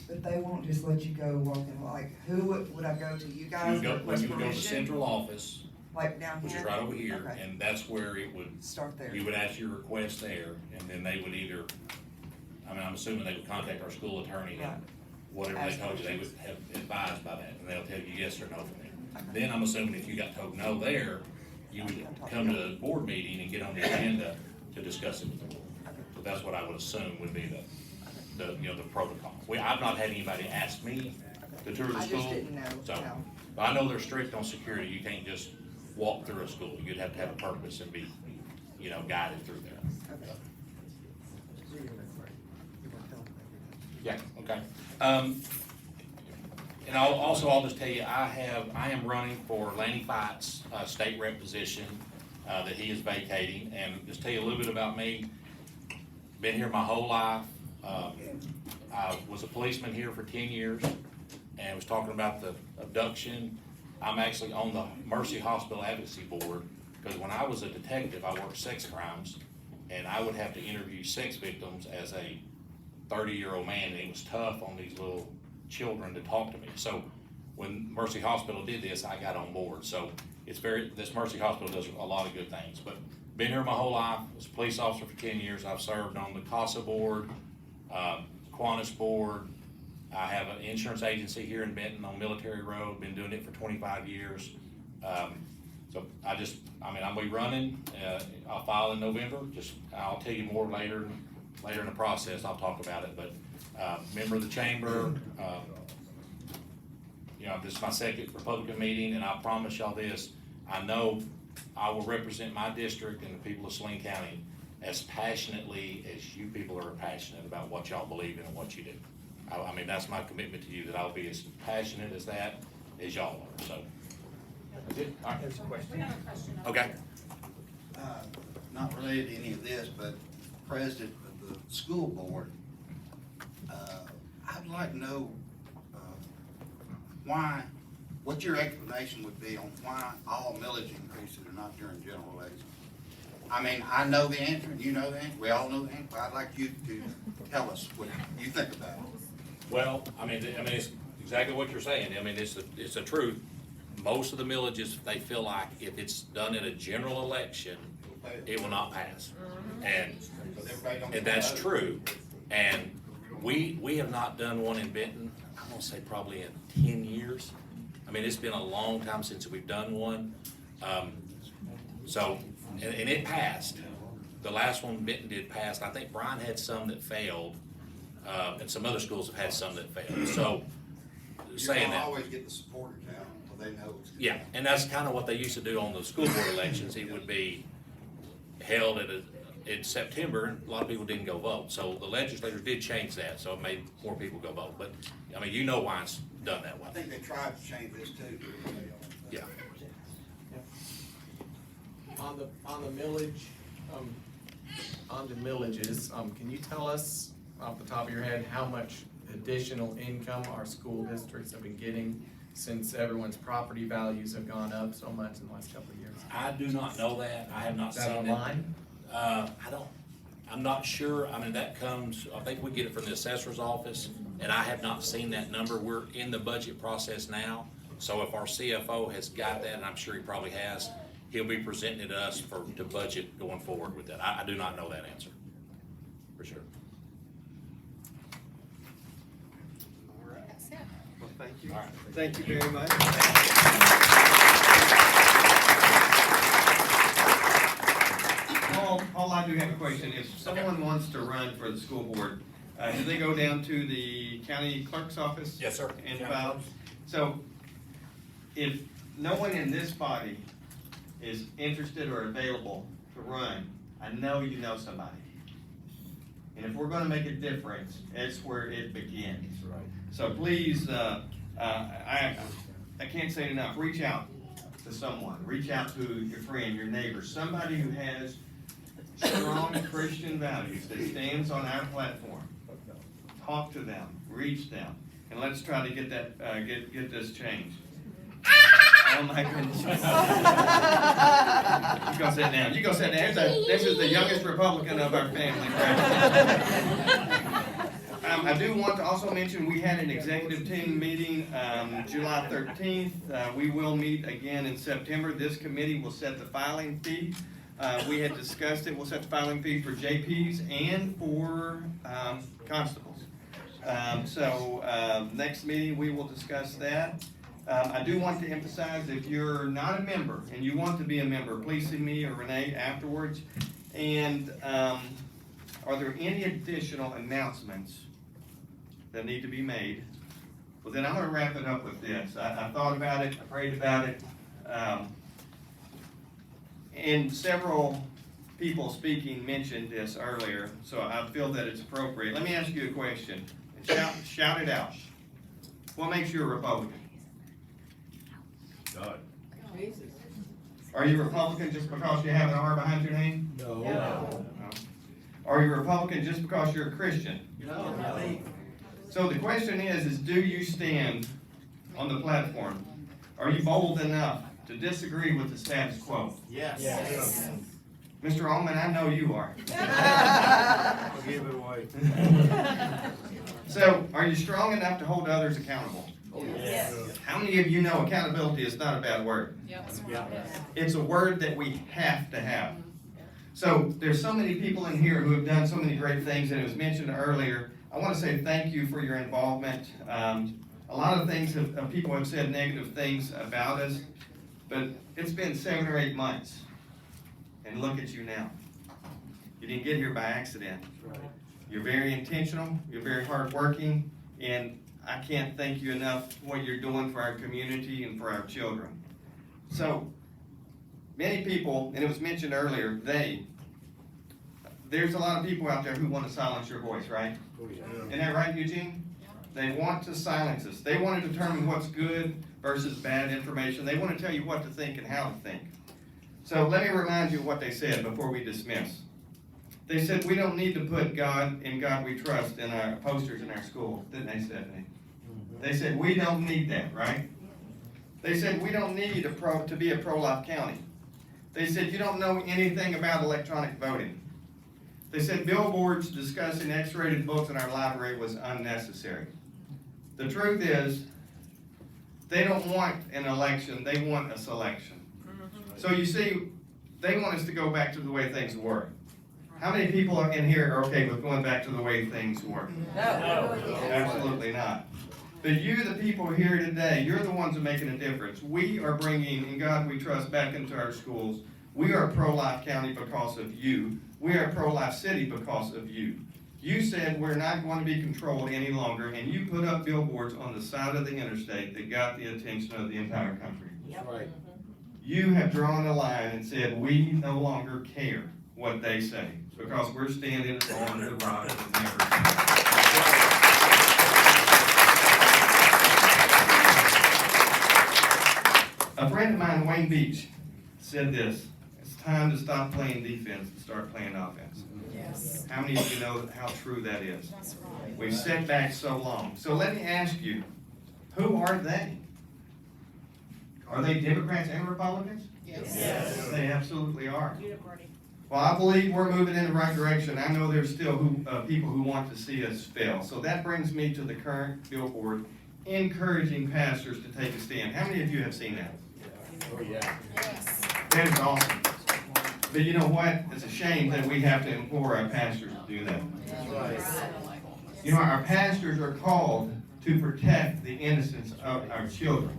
But they won't just let you go walk in, like, who would I go to? You guys You request would go to the permission? central office, Like down which here? is right over here, Okay. and that's where it would. Start there. You would ask your request there, and then they would either I mean, I'm assuming they would contact our school attorney and whatever they told you, they would have advised by that, and they'll tell you yes or no from there. Then I'm assuming if you got told no there, you would come to the board meeting and get on the agenda to discuss it with the board. So that's what I would assume would be the protocol. I've not had anybody ask me to tour the I school. just didn't know, So, no. but I know they're strict on security. You can't just walk through a school. You'd have to have a purpose and be, guided through there. Yeah, okay. And I'll just tell you, I am running for Lanny Fight's state rep position that he is vacating, and just tell you a little bit about me. Been here my whole life. I was a policeman here for 10 years, and was talking about the abduction. I'm actually on the Mercy Hospital Advocacy Board, because when I was a detective, I worked sex crimes, and I would have to interview sex victims as a 30-year-old man, and it was tough on these little children to talk to me. So when Mercy Hospital did this, I got on board. So this Mercy Hospital does a lot of good things. But been here my whole life, was a police officer for 10 years. I've served on the CASA board, Qantas board. I have an insurance agency here in Benton on Military Road, been doing it for 25 years. So I'm gonna be running, I'll file in November. I'll tell you more later in the process, I'll talk about it, but, member of the chamber, this is my second Republican meeting, and I promise y'all this, I know I will represent my district and the people of Saline County as passionately as you people are passionate about what y'all believe in and what you do. I mean, that's my commitment to you, that I'll be as passionate as that as y'all are, so. That's it. All right. There's a question. We have a question. Okay. Not related to any of this, but president of the school board, I'd like to know what your explanation would be on why all millage increases are not during general election. I mean, I know the answer, and you know the answer, we all know the answer, but I'd like you to tell us what you think about it. Well, I mean, it's exactly what you're saying. I mean, it's the truth. Most of the millages, they feel like if it's done in a general election, it will not pass. And that's true. And we have not done one in Benton, I'm gonna say probably in 10 years. I mean, it's been a long time since we've done one. And it passed. The last one Benton did pass. I think Bryan had some that failed, and some other schools have had some that failed. So, saying that. You always get the supporters out, so they know. Yeah, and that's kind of what they used to do on the school board elections. It would be held in September, and a lot of people didn't go vote. So the legislators did change that, so it made more people go vote. But, I mean, you know why it's done that way. I think they tried to change this too. Yeah. On the millage, on the millages, can you tell us off the top of your head how much additional income our school districts have been getting since everyone's property values have gone up so much in the last couple of years? I do not know that. I have not seen it. Is that online? I'm not sure. I mean, that comes, I think we get it from the assessor's office, and I have not seen that number. We're in the budget process now. So if our CFO has got that, and I'm sure he probably has, he'll be presenting it to us to budget going forward with that. I do not know that answer, for sure. All right. That's it. Well, thank you. All right. Thank you very much. All I do have a question, if someone wants to run for the school board, do they go down to the county clerk's office? Yes, sir. And file? So, if no one in this body is interested or available to run, I know you know somebody. And if we're gonna make a difference, that's where it begins. Right. So please, I can't say it enough, reach out to someone, reach out to your friend, your neighbor, somebody who has strong Christian values that stands on our platform. Talk to them, reach them, and let's try to get that, get this changed. Oh my goodness. You go sit down. You go sit down. This is the youngest Republican of our family. I do want to also mention we had an executive team meeting July 13th. We will meet again in September. This committee will set the filing fee We had discussed it, we'll set the filing fee for JPs and for constables. Next meeting, we will discuss that. I do want to emphasize, if you're not a member and you want to be a member, please see me or Renee afterwards. And are there any additional announcements that need to be made? Well, then I'm going to wrap it up with this. I thought about it, I prayed about it. And several people speaking mentioned this earlier, so I feel that it's appropriate. Let me ask you a question, and shout it out. What makes you a Republican? God. Are you a Republican just because you have an R behind your name? No. Are you a Republican just because you're a Christian? No. So the question is do you stand on the platform? Are you bold enough to disagree with the status quo? Yes. Mr. Allman, I know you are. I'll give it away. So, are you strong enough to hold others accountable? Yes. How many of you know accountability is not a bad word? Yes. It's a word that we have to have. So, there's so many people in here who have done so many great things, and it was mentioned earlier. I want to say thank you for your involvement. A lot of things, people have said negative things about us, but it's been 7 or 8 months. And look at you now. You didn't get here by accident. You're very intentional, you're very hardworking, and I can't thank you enough for what you're doing for our community and for our children. So, many people, and it was mentioned earlier, there's a lot of people out there who want to silence your voice, right? Isn't that right, Eugene? They want to silence us. They want to determine what's good versus bad information. They want to tell you what to think and how to think. So let me remind you of what they said before we dismiss. They said we don't need to put God in God we trust in our posters in our school, didn't they, Stephanie? They said we don't need that, right? They said we don't need to be a pro-life county. They said you don't know anything about electronic voting. They said billboards discussing X-rated books in our library was unnecessary. The truth is, they don't want an election, they want a selection. So you see, they want us to go back to the way things were. How many people in here are okay with going back to the way things were? No. Absolutely not. But you, the people here today, you're the ones who are making a difference. We are bringing In God We Trust back into our schools. We are a pro-life county because of you. We are a pro-life city because of you. You said we're not going to be controlled any longer, and you put up billboards on the side of the interstate that got the attention of the entire country. That's right. You have drawn a line and said we no longer care what they say because we're standing on the rock of never. A friend of mine, Wayne Beach, said this: it's time to stop playing defense and start playing offense. Yes. How many of you know how true that is? That's right. We've set back so long. So let me ask you, who are they? Are they Democrats and Republicans? Yes. They absolutely are. Well, I believe we're moving in the right direction. I know there's still people who want to see us fail. So that brings me to the current billboard encouraging pastors to take a stand. How many of you have seen that? Oh, yeah. Yes. That is awesome. But you know what? It's a shame that we have to implore our pastors to do that. You know, our pastors are called to protect the innocence of our children.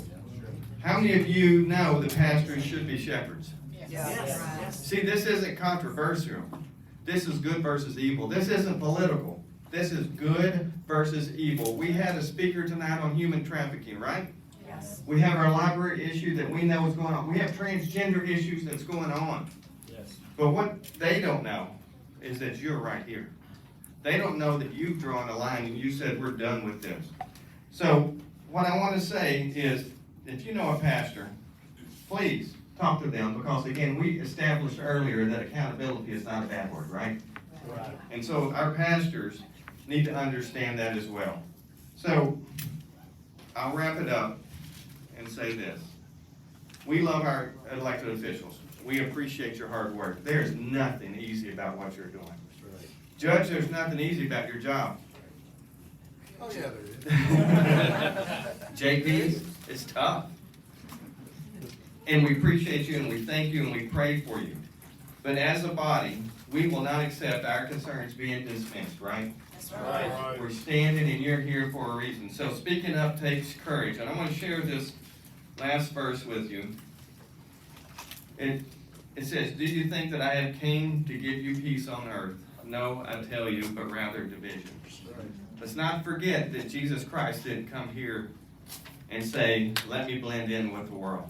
How many of you know that pastors should be shepherds? Yes. See, this isn't controversial. This is good versus evil. This isn't political. This is good versus evil. We had a speaker tonight on human trafficking, right? Yes. We have our library issue that we know is going on. We have transgender issues that's going on. Yes. But what they don't know is that you're right here. They don't know that you've drawn a line and you said we're done with this. So what I want to say is, if you know a pastor, please talk to them, because again, we established earlier that accountability is not a bad word, right? Right. And so our pastors need to understand that as well. So I'll wrap it up and say this. We love our elected officials. We appreciate your hard work. There's nothing easy about what you're doing. Judge, there's nothing easy about your job. Oh, yeah, there is. JPs, it's tough. And we appreciate you and we thank you and we pray for you. But as a body, we will not accept our concerns being dismissed, right? That's right. We're standing and you're here for a reason. So speaking up takes courage. And I want to share this last verse with you. It says, do you think that I have came to give you peace on earth? No, I tell you, but rather division. Let's not forget that Jesus Christ didn't come here and say, let me blend in with the world.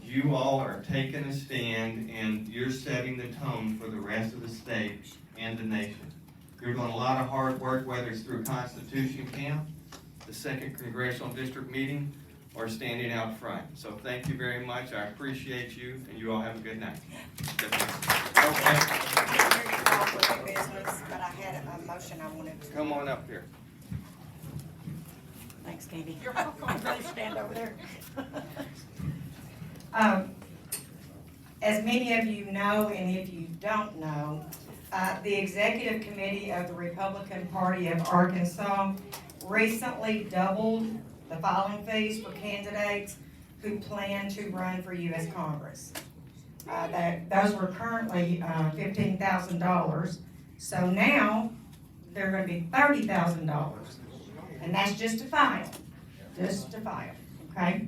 You all are taking a stand and you're setting the tone for the rest of the state and the nation. You're doing a lot of hard work, whether it's through Constitution Camp, the 2nd Congressional District meeting, or standing out front. So thank you very much. I appreciate you, and you all have a good night. Business, but I had a motion I wanted to. Come on up here. Thanks, Katie. You're welcome. Really stand over there. As many of you know, and if you don't know, the Executive Committee of the Republican Party of Arkansas recently doubled the filing fees for candidates who plan to run for U.S. Congress. Those were currently $15,000, so now they're going to be $30,000, and that's just to file, okay?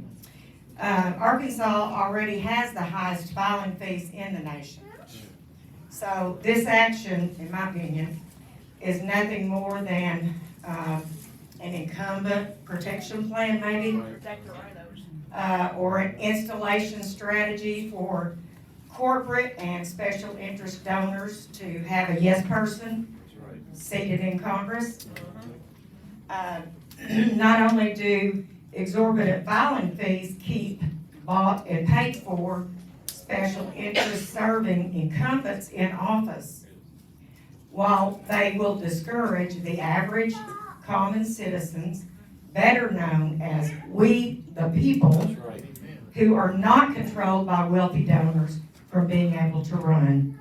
Arkansas already has the highest filing fees in the nation. So this action, in my opinion, is nothing more than an incumbent protection plan maybe, or an installation strategy for corporate and special interest donors to have a yes person seated in Congress. Not only do exorbitant filing fees keep bought and paid for special interest serving incumbents in office, while they will discourage the average common citizens, better known as we the people, who are not controlled by wealthy donors, from being able to run.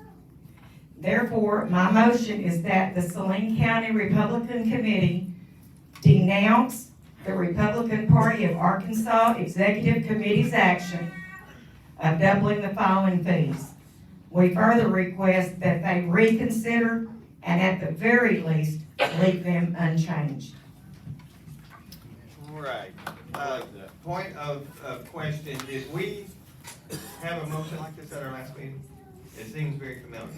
Therefore, my motion is that the Saline County Republican Committee denounce the Republican Party of Arkansas Executive Committee's action of doubling the filing fees. We further request that they reconsider and at the very least, leave them unchanged. All right. Point of question, did we have a motion like this at our last meeting? It seems very familiar.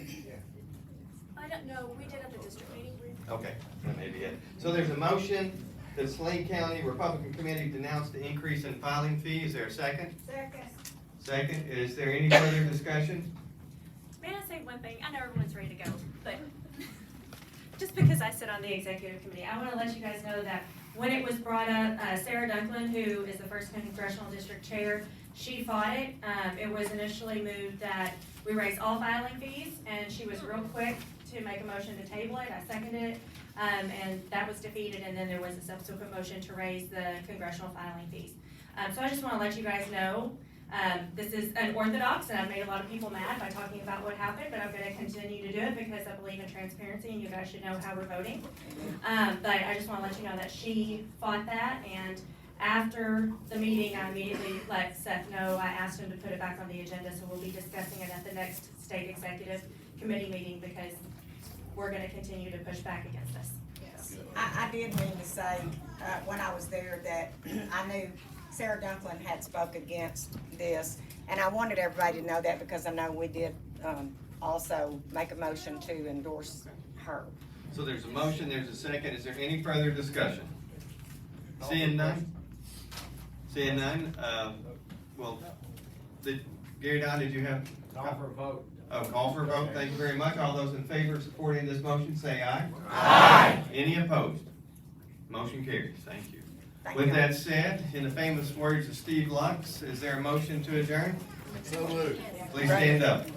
I don't know, we did at the district meeting. Okay, that may be it. So there's a motion, the Saline County Republican Committee denounced the increase in filing fee. Is there a second? Second. Second, is there any further discussion? May I say one thing? I know everyone's ready to go, but just because I sit on the executive committee, I want to let you guys know that when it was brought up, Sarah Dunklin, who is the 1st Congressional District Chair, she fought it. It was initially moved that we raise all filing fees, and she was real quick to make a motion to table it. I seconded it, and that was defeated, and then there was a subsequent motion to raise the congressional filing fees. So I just want to let you guys know, this is unorthodox, and I've made a lot of people mad by talking about what happened, but I'm going to continue to do it because I believe in transparency, and you guys should know how we're voting. But I just want to let you know that she fought that, and after the meeting, I immediately let Seth know. I asked him to put it back on the agenda, so we'll be discussing it at the next state executive committee meeting because we're going to continue to push back against this. Yes. I did mean to say, when I was there, that I knew Sarah Dunklin had spoke against this, and I wanted everybody to know that because I know we did also make a motion to endorse her. So there's a motion, there's a second. Is there any further discussion? Seeing none? Seeing none? Well, Gary Don, did you have? Call for a vote. Oh, call for a vote. Thank you very much. All those in favor of supporting this motion, say aye. Aye. Any opposed? Motion carries. Thank you. Thank With you. that said, in the famous words of Steve Lux, is there a motion to adjourn? So moved. Please stand up.